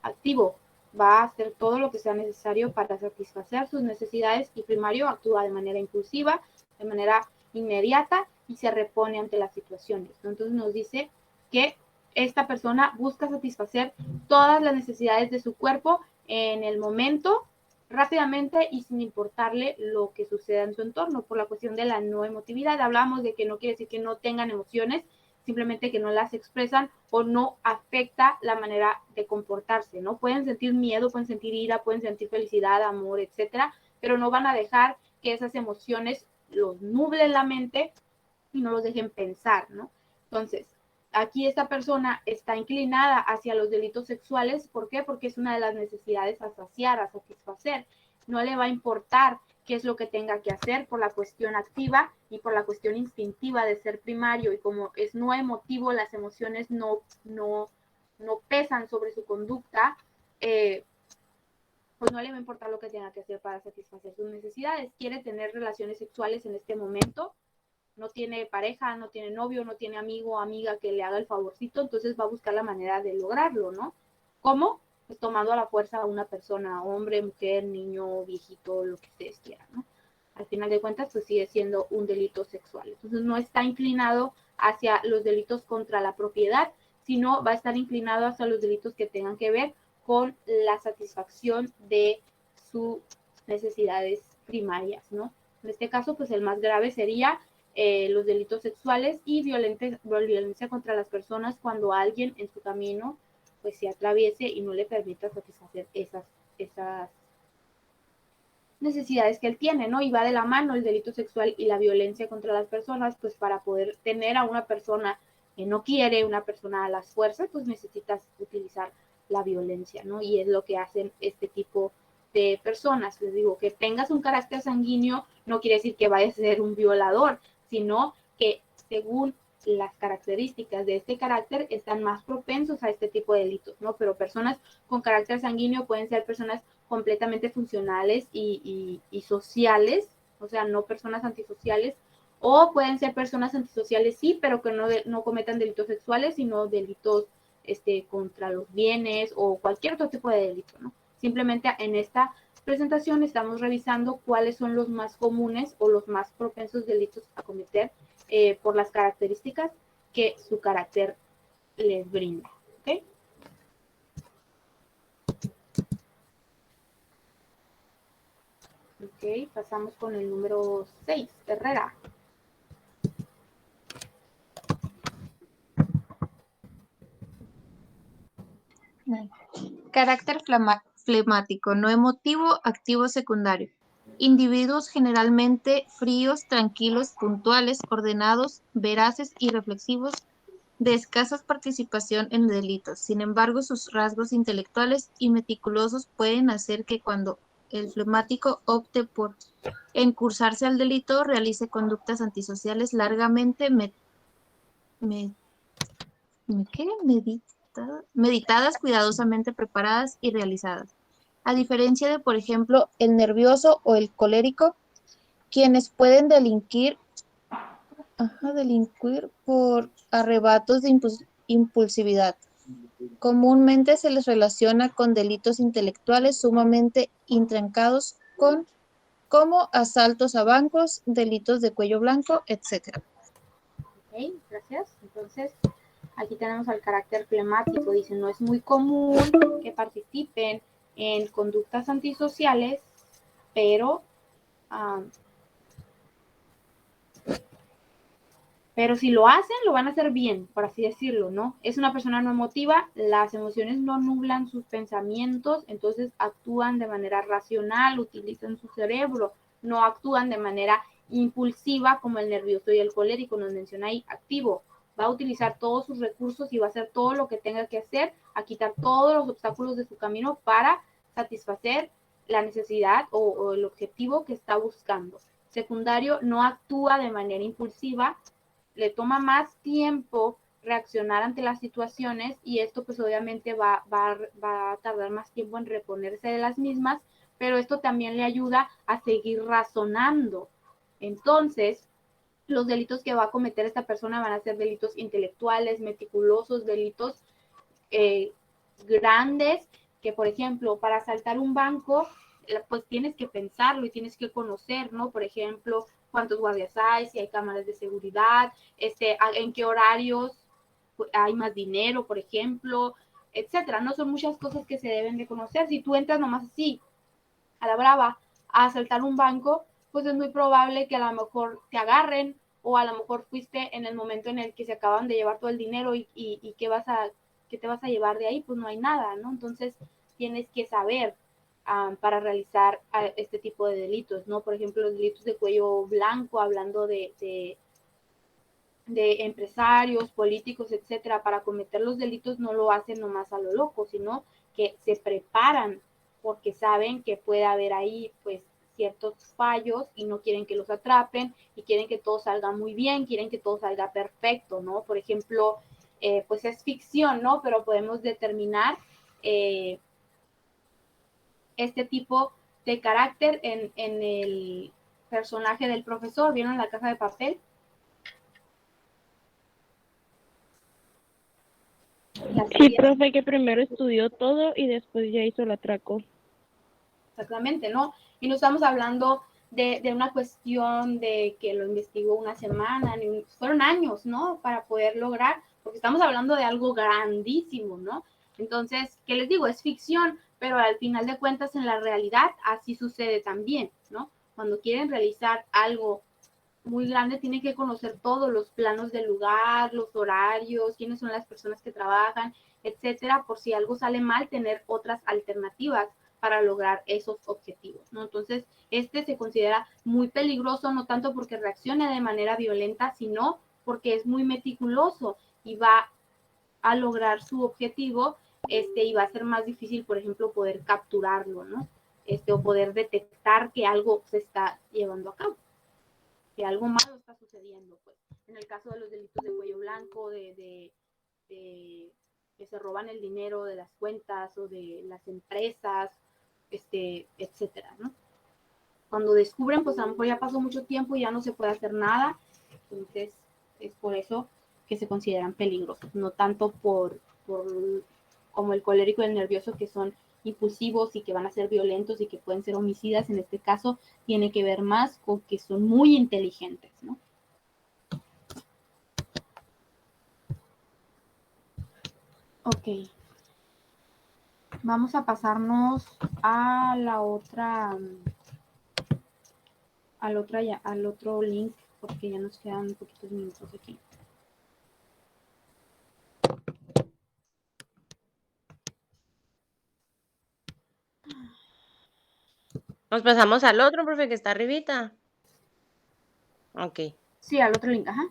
S1: Activo, va a hacer todo lo que sea necesario para satisfacer sus necesidades, y primario actúa de manera impulsiva, de manera inmediata y se repone ante las situaciones. Entonces nos dice que esta persona busca satisfacer todas las necesidades de su cuerpo en el momento, rápidamente y sin importarle lo que suceda en su entorno, por la cuestión de la no emotividad. Hablamos de que no quiere decir que no tengan emociones, simplemente que no las expresan o no afecta la manera de comportarse, ¿no? Pueden sentir miedo, pueden sentir ira, pueden sentir felicidad, amor, etcétera, pero no van a dejar que esas emociones los nublen la mente y no los dejen pensar, ¿no? Entonces, aquí esta persona está inclinada hacia los delitos sexuales. ¿Por qué? Porque es una de las necesidades a saciar, a satisfacer. No le va a importar qué es lo que tenga que hacer por la cuestión activa y por la cuestión instintiva de ser primario, y como es no emotivo, las emociones no pesan sobre su conducta, pues no le va a importar lo que tenga que hacer para satisfacer sus necesidades. Quiere tener relaciones sexuales en este momento, no tiene pareja, no tiene novio, no tiene amigo o amiga que le haga el favorcito, entonces va a buscar la manera de lograrlo, ¿no? ¿Cómo? Pues tomando a la fuerza a una persona, hombre, mujer, niño, viejito, lo que ustedes quieran, ¿no? Al final de cuentas, pues sigue siendo un delito sexual. Entonces no está inclinado hacia los delitos contra la propiedad, sino va a estar inclinado hacia los delitos que tengan que ver con la satisfacción de sus necesidades primarias, ¿no? En este caso, pues el más grave sería los delitos sexuales y violencia contra las personas, cuando alguien en su camino pues se atraviese y no le permita satisfacer esas necesidades que él tiene, ¿no? Y va de la mano el delito sexual y la violencia contra las personas, pues para poder tener a una persona que no quiere, una persona a las fuerzas, pues necesitas utilizar la violencia, ¿no? Y es lo que hacen este tipo de personas. Les digo, que tengas un carácter sanguíneo no quiere decir que vayas a ser un violador, sino que según las características de este carácter están más propensos a este tipo de delitos, ¿no? Pero personas con carácter sanguíneo pueden ser personas completamente funcionales y sociales, o sea, no personas antisociales, o pueden ser personas antisociales, sí, pero que no cometan delitos sexuales, sino delitos contra los bienes o cualquier otro tipo de delito, ¿no? Simplemente en esta presentación estamos revisando cuáles son los más comunes o los más propensos delitos a cometer por las características que su carácter les brinda. ¿Okay? Ok, pasamos con el número 6, Herrera.
S9: Carácter flemático, no emotivo, activo secundario. Individuos generalmente fríos, tranquilos, puntuales, ordenados, veraces y reflexivos, de escasa participación en delitos. Sin embargo, sus rasgos intelectuales y meticulosos pueden hacer que cuando el flemático opte por encursarse al delito, realice conductas antisociales largamente meditadas, cuidadosamente preparadas y realizadas. A diferencia de, por ejemplo, el nervioso o el colérico, quienes pueden delinquir por arrebatos de impulsividad. Comúnmente se les relaciona con delitos intelectuales sumamente intrincados como asaltos a bancos, delitos de cuello blanco, etc.
S1: Ok, gracias. Entonces, aquí tenemos al carácter flemático. Dice, no es muy común que participen en conductas antisociales, pero si lo hacen, lo van a hacer bien, por así decirlo, ¿no? Es una persona no emotiva, las emociones no nublan sus pensamientos, entonces actúan de manera racional, utilizan su cerebro, no actúan de manera impulsiva como el nervioso y el colérico, nos menciona ahí, activo. Va a utilizar todos sus recursos y va a hacer todo lo que tenga que hacer, a quitar todos los obstáculos de su camino para satisfacer la necesidad o el objetivo que está buscando. Secundario no actúa de manera impulsiva, le toma más tiempo reaccionar ante las situaciones y esto pues obviamente va a tardar más tiempo en reponerse de las mismas, pero esto también le ayuda a seguir razonando. Entonces, los delitos que va a cometer esta persona van a ser delitos intelectuales, meticulosos, delitos grandes, que por ejemplo, para asaltar un banco, pues tienes que pensarlo y tienes que conocer, ¿no? Por ejemplo, cuántos guardias hay, si hay cámaras de seguridad, en qué horarios hay más dinero, por ejemplo, etcétera. No son muchas cosas que se deben de conocer. Si tú entras nomás así, a la brava, a asaltar un banco, pues es muy probable que a lo mejor te agarren o a lo mejor fuiste en el momento en el que se acaban de llevar todo el dinero y ¿qué te vas a llevar de ahí? Pues no hay nada, ¿no? Entonces tienes que saber para realizar este tipo de delitos, ¿no? Por ejemplo, los delitos de cuello blanco, hablando de empresarios, políticos, etcétera, para cometer los delitos no lo hacen nomás a lo loco, sino que se preparan porque saben que puede haber ahí pues ciertos fallos y no quieren que los atrapen y quieren que todo salga muy bien, quieren que todo salga perfecto, ¿no? Por ejemplo, pues es ficción, ¿no? Pero podemos determinar este tipo de carácter en el personaje del profesor. ¿Vieron La Casa de Papel?
S3: Sí, profe, que primero estudió todo y después ya hizo el atraco.
S1: Exactamente, ¿no? Y no estamos hablando de una cuestión de que lo investigó una semana, fueron años, ¿no? Para poder lograr, porque estamos hablando de algo grandísimo, ¿no? Entonces, ¿qué les digo? Es ficción, pero al final de cuentas en la realidad así sucede también, ¿no? Cuando quieren realizar algo muy grande, tienen que conocer todos los planos del lugar, los horarios, quiénes son las personas que trabajan, etcétera, por si algo sale mal, tener otras alternativas para lograr esos objetivos, ¿no? Entonces, se considera muy peligroso, no tanto porque reaccione de manera violenta, sino porque es muy meticuloso y va a lograr su objetivo, y va a ser más difícil, por ejemplo, poder capturarlo, ¿no? O poder detectar que algo se está llevando a cabo, que algo malo está sucediendo, pues. En el caso de los delitos de cuello blanco, de que se roban el dinero de las cuentas o de las empresas, etcétera, ¿no? Cuando descubren, pues a lo mejor ya pasó mucho tiempo y ya no se puede hacer nada, entonces es por eso que se consideran peligrosos, no tanto por como el colérico y el nervioso, que son impulsivos y que van a ser violentos y que pueden ser homicidas. En este caso tiene que ver más con que son muy inteligentes, ¿no? Ok. Vamos a pasarnos a la otra, al otro link, porque ya nos quedan poquitos minutos aquí.
S4: Nos pasamos al otro, profe, que está arribita. Ok.
S1: Sí, al otro link, ajá.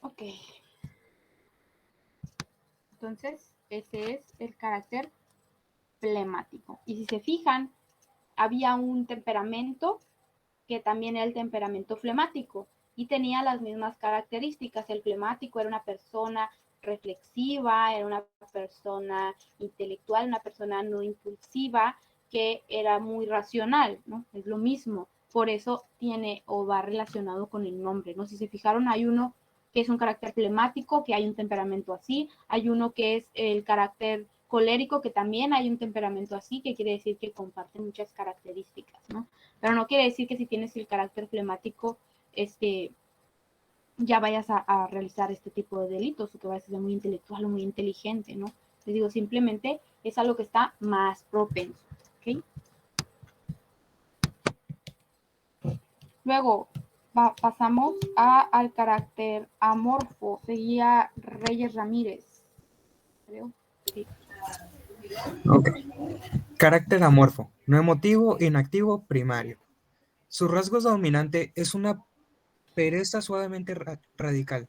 S1: Ok. Entonces, ese es el carácter flemático. Y si se fijan, había un temperamento que también era el temperamento flemático y tenía las mismas características. El flemático era una persona reflexiva, era una persona intelectual, una persona no impulsiva, que era muy racional, ¿no? Es lo mismo. Por eso tiene o va relacionado con el nombre, ¿no? Si se fijaron, hay uno que es un carácter flemático, que hay un temperamento así, hay uno que es el carácter colérico, que también hay un temperamento así, que quiere decir que comparte muchas características, ¿no? Pero no quiere decir que si tienes el carácter flemático, ya vayas a realizar este tipo de delitos o que vayas a ser muy intelectual o muy inteligente, ¿no? Les digo, simplemente es algo que está más propenso, ¿ok? Luego pasamos al carácter amorfo. Seguía Reyes Ramírez, creo. Sí.
S10: Ok. Carácter amorfo, no emotivo, inactivo, primario. Su rasgo dominante es una pereza suavemente radical.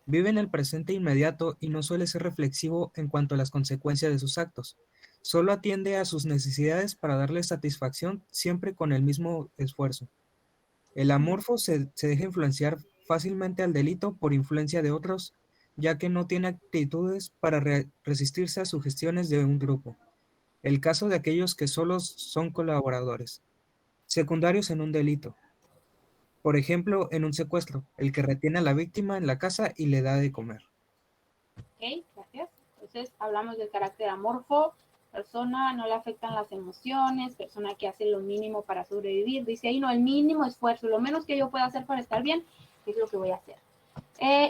S10: Vive en el presente inmediato y no suele ser reflexivo en cuanto a las consecuencias de sus actos. Solo atiende a sus necesidades para darle satisfacción siempre con el mismo esfuerzo. El amorfo se deja influenciar fácilmente al delito por influencia de otros, ya que no tiene actitudes para resistirse a sugestiones de un grupo. El caso de aquellos que solo son colaboradores, secundarios en un delito. Por ejemplo, en un secuestro, el que retiene a la víctima en la casa y le da de comer.
S1: Ok, gracias. Entonces hablamos del carácter amorfo, persona, no le afectan las emociones, persona que hace lo mínimo para sobrevivir. Dice ahí, no, el mínimo esfuerzo, lo menos que yo pueda hacer para estar bien, es lo que voy a hacer.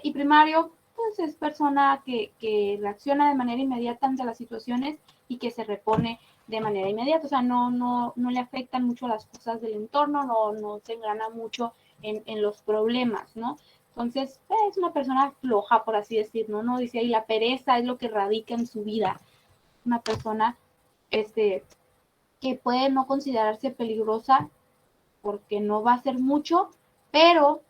S1: Y primario, pues es persona que reacciona de manera inmediata ante las situaciones y que se repone de manera inmediata. O sea, no le afectan mucho las cosas del entorno, no se engrana mucho en los problemas, ¿no? Entonces, es una persona floja, por así decirlo, ¿no? Dice ahí, la pereza es lo que radica en su vida. Una persona que puede no considerarse peligrosa porque no va a hacer mucho, pero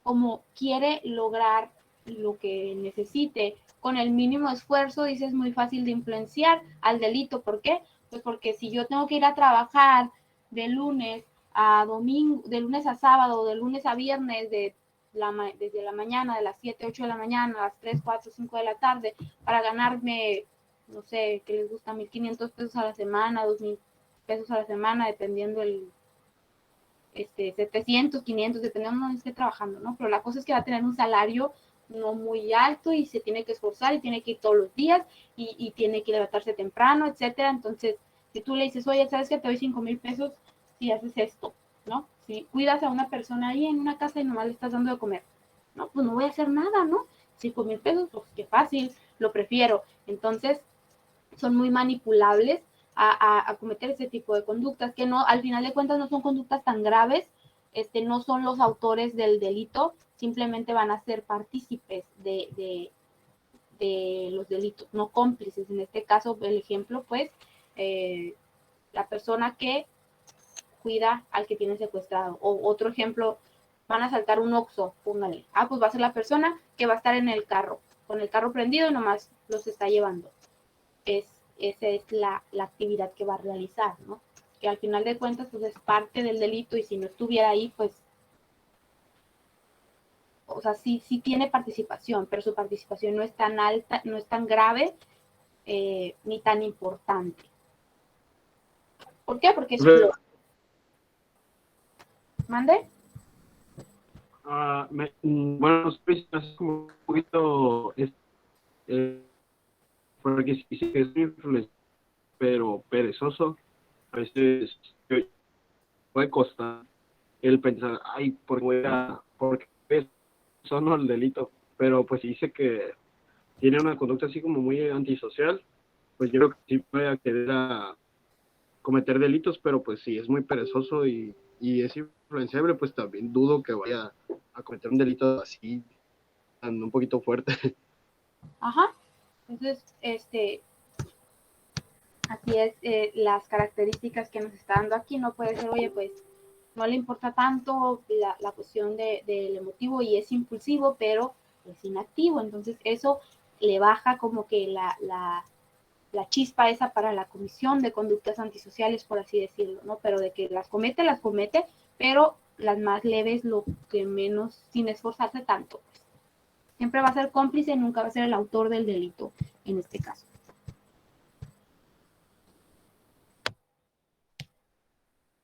S1: como quiere lograr lo que necesite con el mínimo esfuerzo, dice, es muy fácil de influenciar al delito. ¿Por qué? Pues porque si yo tengo que ir a trabajar de lunes a domingo, de lunes a sábado, de lunes a viernes, desde la mañana, de las 7, 8 de la mañana, a las 3, 4, 5 de la tarde, para ganarme, no sé, que les gusta 1,500 pesos a la semana, 2,000 pesos a la semana, dependiendo el 700, 500, dependiendo de dónde esté trabajando, ¿no? Pero la cosa es que va a tener un salario no muy alto y se tiene que esforzar y tiene que ir todos los días y tiene que levantarse temprano, etcétera. Entonces, si tú le dices, oye, ¿sabes que te doy 5,000 pesos si haces esto, ¿no? Si cuidas a una persona ahí en una casa y nomás le estás dando de comer, no, pues no voy a hacer nada, ¿no? 5,000 pesos, pues qué fácil, lo prefiero. Entonces, son muy manipulables a cometer ese tipo de conductas, que no, al final de cuentas no son conductas tan graves, no son los autores del delito, simplemente van a ser partícipes de los delitos, no cómplices. En este caso, el ejemplo, pues, la persona que cuida al que tiene secuestrado. O otro ejemplo, van a asaltar un Oxxo, póngale. Pues va a ser la persona que va a estar en el carro, con el carro prendido y nomás los está llevando. Esa es la actividad que va a realizar, ¿no? Que al final de cuentas, pues es parte del delito y si no estuviera ahí, pues, o sea, sí tiene participación, pero su participación no es tan alta, no es tan grave ni tan importante. ¿Por qué? Porque es
S5: O sea,
S1: flor. ¿Mande?
S5: Bueno, es como un poquito, porque sí que es influencer, pero perezoso. A veces puede costar el pensar, ay, porque eso no es el delito, pero pues si dice que tiene una conducta así como muy antisocial, pues yo creo que sí puede acceder a cometer delitos, pero pues si es muy perezoso y es influenciable, pues también dudo que vaya a cometer un delito así, tan un poquito fuerte.
S1: Ajá. Entonces, así es, las características que nos está dando aquí. No puede ser, oye, pues no le importa tanto la cuestión del emotivo y es impulsivo, pero es inactivo. Entonces eso le baja como que la chispa esa para la comisión de conductas antisociales, por así decirlo, ¿no? Pero de que las comete, pero las más leves, lo que menos, sin esforzarse tanto. Siempre va a ser cómplice, nunca va a ser el autor del delito, en este caso.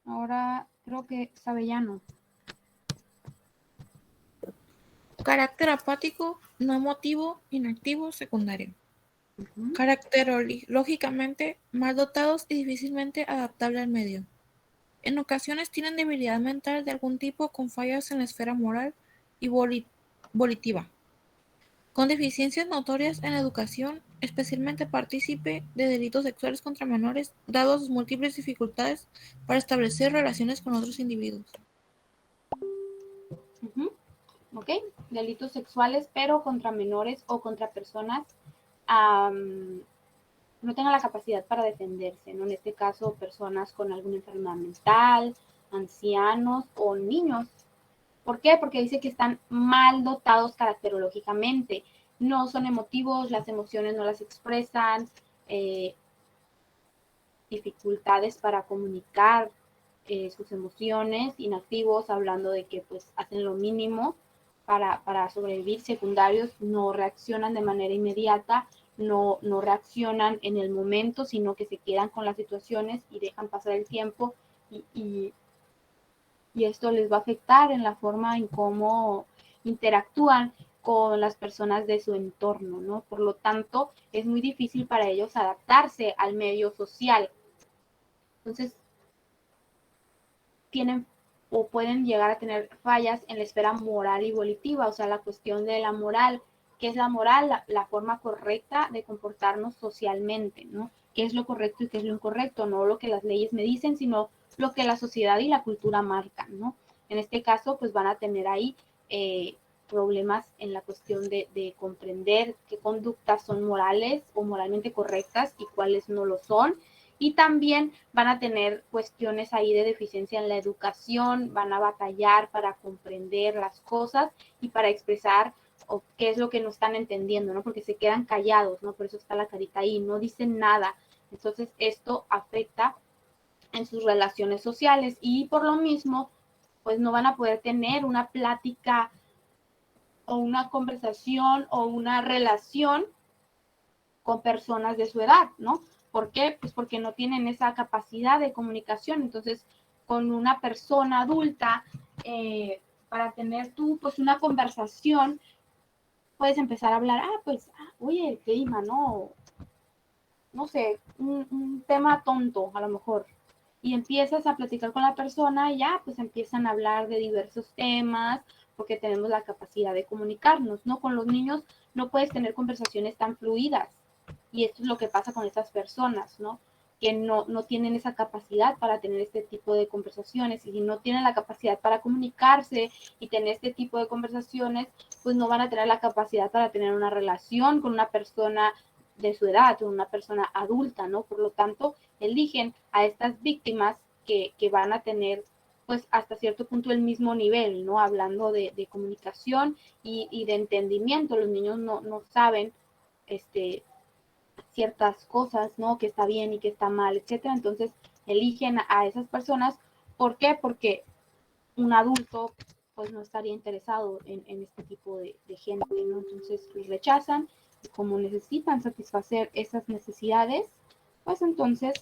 S1: Ahora creo que Sabellano.
S11: Carácter apático, no emotivo, inactivo, secundario. Caracterológicamente mal dotados y difícilmente adaptable al medio. En ocasiones tienen debilidad mental de algún tipo con fallas en la esfera moral y volitiva. Con deficiencias notorias en la educación, especialmente partícipe de delitos sexuales contra menores, dado sus múltiples dificultades para establecer relaciones con otros individuos.
S1: ¿Ok? Delitos sexuales, pero contra menores o contra personas no tengan la capacidad para defenderse, ¿no? En este caso, personas con alguna enfermedad mental, ancianos o niños. ¿Por qué? Porque dice que están mal dotados caracterológicamente. No son emotivos, las emociones no las expresan, dificultades para comunicar sus emociones, inactivos, hablando de que pues hacen lo mínimo para sobrevivir, secundarios, no reaccionan de manera inmediata, no reaccionan en el momento, sino que se quedan con las situaciones y dejan pasar el tiempo y esto les va a afectar en la forma en cómo interactúan con las personas de su entorno, ¿no? Por lo tanto, es muy difícil para ellos adaptarse al medio social. Entonces, tienen o pueden llegar a tener fallas en la esfera moral y volitiva, o sea, la cuestión de la moral. ¿Qué es la moral? La forma correcta de comportarnos socialmente, ¿no? ¿Qué es lo correcto y qué es lo incorrecto? No lo que las leyes me dicen, sino lo que la sociedad y la cultura marcan, ¿no? En este caso, pues van a tener ahí problemas en la cuestión de comprender qué conductas son morales o moralmente correctas y cuáles no lo son. Y también van a tener cuestiones ahí de deficiencia en la educación, van a batallar para comprender las cosas y para expresar o qué es lo que no están entendiendo, ¿no? Porque se quedan callados, ¿no? Por eso está la carita ahí, no dicen nada. Entonces, esto afecta en sus relaciones sociales y por lo mismo, pues no van a poder tener una plática o una conversación o una relación con personas de su edad, ¿no? ¿Por qué? Pues porque no tienen esa capacidad de comunicación. Entonces, con una persona adulta, para tener tú, pues, una conversación, puedes empezar a hablar, oye, el clima, ¿no? No sé, un tema tonto, a lo mejor. Y empiezas a platicar con la persona y ya, pues, empiezan a hablar de diversos temas, porque tenemos la capacidad de comunicarnos, ¿no? Con los niños no puedes tener conversaciones tan fluidas. Y esto es lo que pasa con estas personas, ¿no? Que no tienen esa capacidad para tener este tipo de conversaciones y si no tienen la capacidad para comunicarse y tener este tipo de conversaciones, pues no van a tener la capacidad para tener una relación con una persona de su edad, con una persona adulta, ¿no? Por lo tanto, eligen a estas víctimas que van a tener pues hasta cierto punto el mismo nivel, ¿no? Hablando de comunicación y de entendimiento. Los niños no saben ciertas cosas, ¿no? Que está bien y que está mal, etcétera. Entonces, eligen a esas personas. ¿Por qué? Porque un adulto, pues, no estaría interesado en este tipo de gente, ¿no? Entonces, los rechazan Y como necesitan satisfacer esas necesidades, pues entonces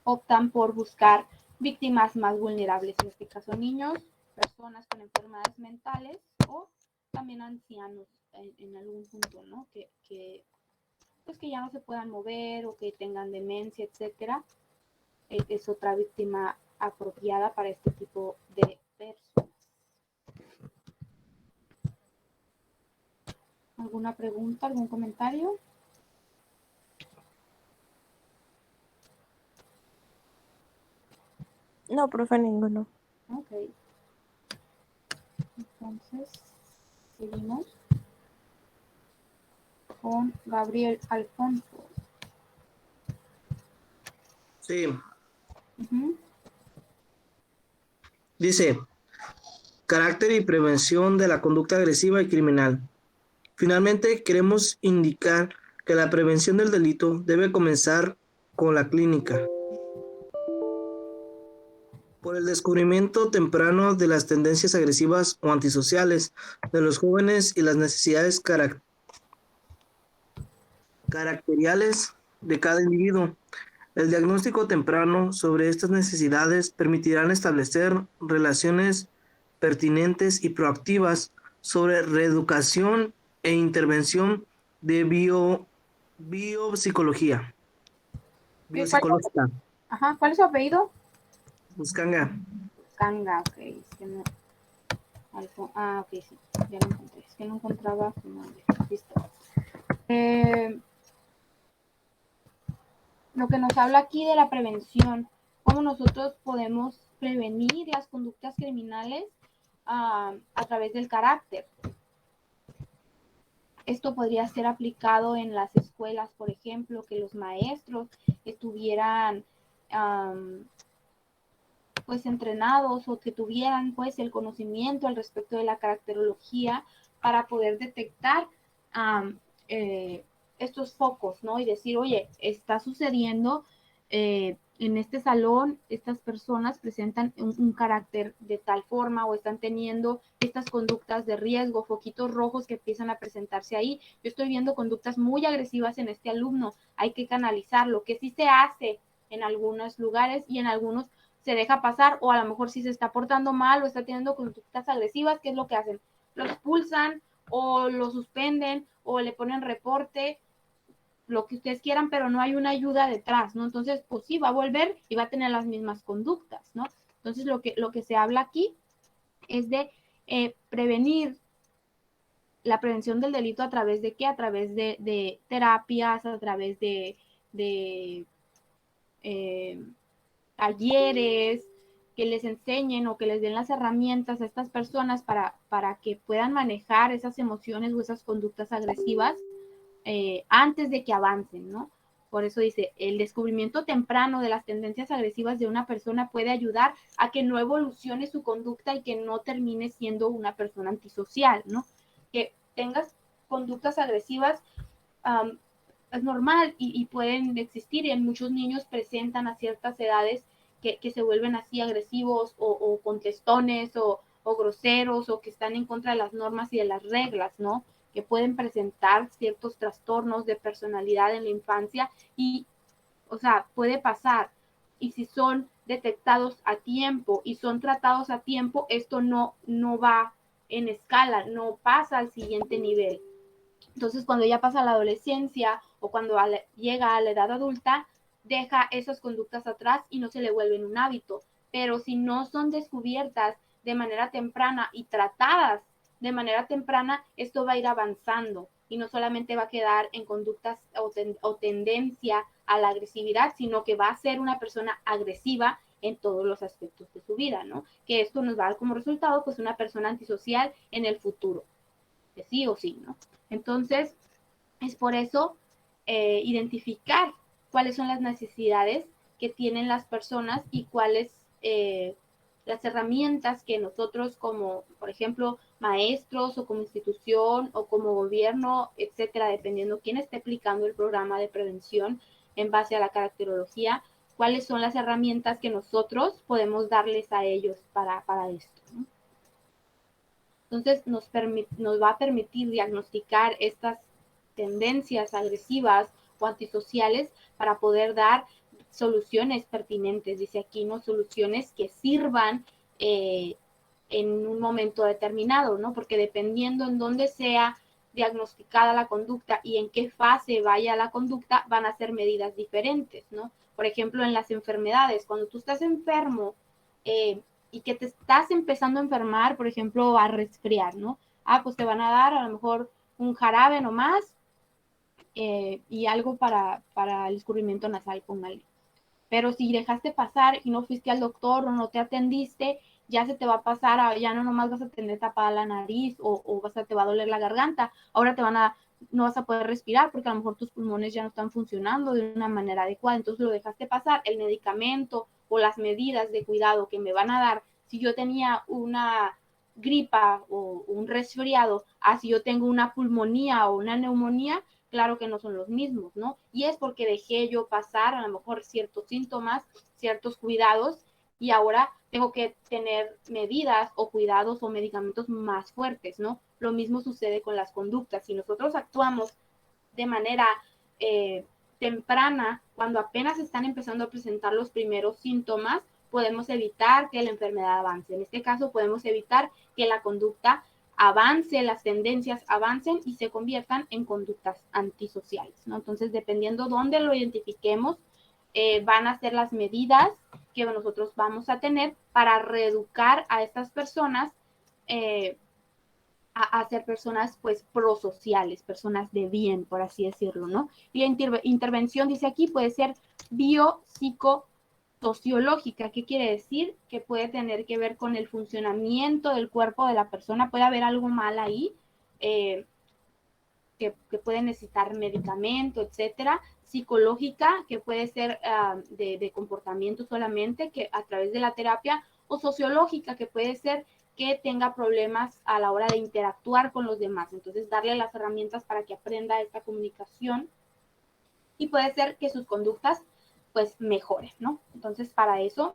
S1: optan por buscar víctimas más vulnerables, en este caso niños, personas con enfermedades mentales o también ancianos en algún punto, ¿no? Pues que ya no se puedan mover o que tengan demencia, etcétera. Es otra víctima apropiada para este tipo de personas. ¿Alguna pregunta, algún comentario?
S2: No, profe, ninguno.
S1: Ok. Entonces, seguimos con Gabriel Alfonso.
S12: Sí,
S1: Ujú.
S12: dice, carácter y prevención de la conducta agresiva y criminal. Finalmente, queremos indicar que la prevención del delito debe comenzar con la clínica. Por el descubrimiento temprano de las tendencias agresivas o antisociales de los jóvenes y las necesidades caracteriales de cada individuo. El diagnóstico temprano sobre estas necesidades permitirán establecer relaciones pertinentes y proactivas sobre reeducación e intervención de biopsicología. Biopsicológica.
S1: Ajá, ¿cuál es su apellido?
S12: Buscanga.
S1: Kanga, ok. Es que no. Ok, sí, ya lo encontré. Es que no encontraba su nombre. Listo. Lo que nos habla aquí de la prevención, cómo nosotros podemos prevenir las conductas criminales a través del carácter. Esto podría ser aplicado en las escuelas, por ejemplo, que los maestros estuvieran pues entrenados o que tuvieran pues el conocimiento al respecto de la caracterología para poder detectar estos focos, ¿no? Y decir, oye, está sucediendo en este salón, estas personas presentan un carácter de tal forma o están teniendo estas conductas de riesgo, foquitos rojos que empiezan a presentarse ahí. Yo estoy viendo conductas muy agresivas en este alumno, hay que canalizarlo, que sí se hace en algunos lugares y en algunos se deja pasar, o a lo mejor si se está portando mal o está teniendo conductas agresivas, ¿qué es lo que hacen? Lo expulsan o lo suspenden o le ponen reporte, lo que ustedes quieran, pero no hay una ayuda detrás, ¿no? Entonces, pues sí, va a volver y va a tener las mismas conductas, ¿no? Entonces, lo que se habla aquí es de prevenir la prevención del delito a través de qué? A través de terapias, a través de talleres, que les enseñen o que les den las herramientas a estas personas para que puedan manejar esas emociones o esas conductas agresivas antes de que avancen, ¿no? Por eso dice, el descubrimiento temprano de las tendencias agresivas de una persona puede ayudar a que no evolucione su conducta y que no termine siendo una persona antisocial, ¿no? Que tengas conductas agresivas es normal y pueden existir, y en muchos niños presentan a ciertas edades que se vuelven así agresivos o contestones o groseros o que están en contra de las normas y de las reglas, ¿no? Que pueden presentar ciertos trastornos de personalidad en la infancia y, o sea, puede pasar. Y si son detectados a tiempo y son tratados a tiempo, esto no va en escala, no pasa al siguiente nivel. Entonces, cuando ya pasa la adolescencia o cuando llega a la edad adulta, deja esas conductas atrás y no se le vuelven un hábito. Pero si no son descubiertas de manera temprana y tratadas de manera temprana, esto va a ir avanzando y no solamente va a quedar en conductas o tendencia a la agresividad, sino que va a ser una persona agresiva en todos los aspectos de su vida, ¿no? Que esto nos va a dar como resultado, pues, una persona antisocial en el futuro, que sí o sí, ¿no? Entonces, es por eso identificar cuáles son las necesidades que tienen las personas y cuáles las herramientas que nosotros como, por ejemplo, maestros o como institución o como gobierno, etcétera, dependiendo quién esté aplicando el programa de prevención en base a la caracterología, cuáles son las herramientas que nosotros podemos darles a ellos para esto, ¿no? Entonces nos va a permitir diagnosticar estas tendencias agresivas o antisociales para poder dar soluciones pertinentes, dice aquí, ¿no? Soluciones que sirvan en un momento determinado, ¿no? Porque dependiendo en dónde sea diagnosticada la conducta y en qué fase vaya la conducta, van a ser medidas diferentes, ¿no? Por ejemplo, en las enfermedades, cuando tú estás enfermo y que te estás empezando a enfermar, por ejemplo, a resfriar, ¿no? Pues te van a dar a lo mejor un jarabe nomás y algo para el escurrimiento nasal, póngale. Pero si dejaste pasar y no fuiste al doctor o no te atendiste, ya se te va a pasar, ya no nomás vas a tener tapada la nariz o te va a doler la garganta, ahora no vas a poder respirar porque a lo mejor tus pulmones ya no están funcionando de una manera adecuada, entonces lo dejaste pasar, el medicamento o las medidas de cuidado que me van a dar, si yo tenía una gripa o un resfriado, si yo tengo una pulmonía o una neumonía, claro que no son los mismos, ¿no? Y es porque dejé yo pasar a lo mejor ciertos síntomas, ciertos cuidados, y ahora tengo que tener medidas o cuidados o medicamentos más fuertes, ¿no? Lo mismo sucede con las conductas. Si nosotros actuamos de manera temprana, cuando apenas están empezando a presentar los primeros síntomas, podemos evitar que la enfermedad avance. En este caso, podemos evitar que la conducta avance, las tendencias avancen y se conviertan en conductas antisociales, ¿no? Entonces, dependiendo dónde lo identifiquemos, van a ser las medidas que nosotros vamos a tener para reeducar a estas personas a ser personas, pues, prosociales, personas de bien, por así decirlo, ¿no? Y la intervención, dice aquí, puede ser biopsicosociológica. ¿Qué quiere decir? Que puede tener que ver con el funcionamiento del cuerpo de la persona. Puede haber algo mal ahí, que puede necesitar medicamento, etcétera. Psicológica, que puede ser de comportamiento solamente, que a través de la terapia, o sociológica, que puede ser que tenga problemas a la hora de interactuar con los demás. Entonces, darle las herramientas para que aprenda esta comunicación y puede ser que sus conductas, pues, mejoren, ¿no? Entonces, para eso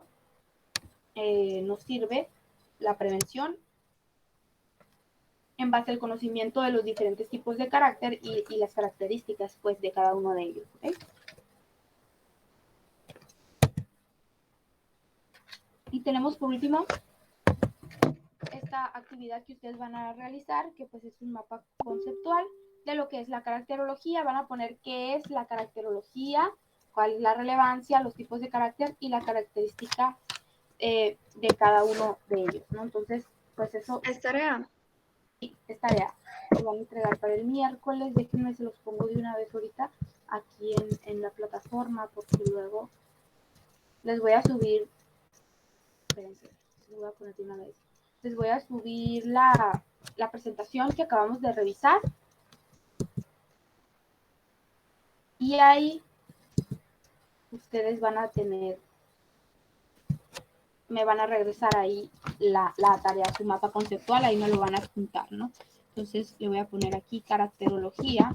S1: nos sirve la prevención en base al conocimiento de los diferentes tipos de carácter y las características, pues, de cada uno de ellos, ¿okay? Y tenemos, por último, esta actividad que ustedes van a realizar, que pues es un mapa conceptual de lo que es la caracterología. Van a poner qué es la caracterología, cuál es la relevancia, los tipos de carácter y la característica de cada uno de ellos, ¿no? Entonces, pues eso...
S3: ¿Es tarea?
S1: Sí, es tarea. Lo van a entregar para el miércoles. Déjenme, se los pongo de una vez ahorita aquí en la plataforma, porque luego les voy a subir... Espérense, les voy a poner de una vez. Les voy a subir la presentación que acabamos de revisar. Y ahí ustedes van a tener, me van a regresar ahí la tarea, su mapa conceptual, ahí me lo van a apuntar, ¿no? Entonces le voy a poner aquí caracterología.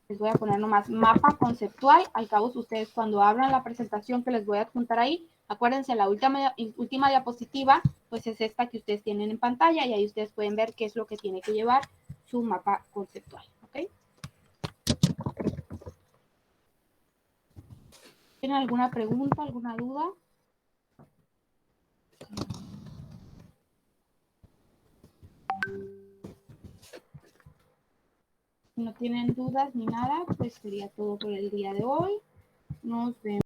S1: Les voy a poner nomás mapa conceptual. Al cabo, ustedes cuando abran la presentación que les voy a adjuntar ahí, acuérdense, la última diapositiva, pues es esta que ustedes tienen en pantalla y ahí ustedes pueden ver qué es lo que tiene que llevar su mapa conceptual, ¿ok? ¿Tienen alguna pregunta, alguna duda? Si no tienen dudas ni nada, pues sería todo por el día de hoy. Nos vemos.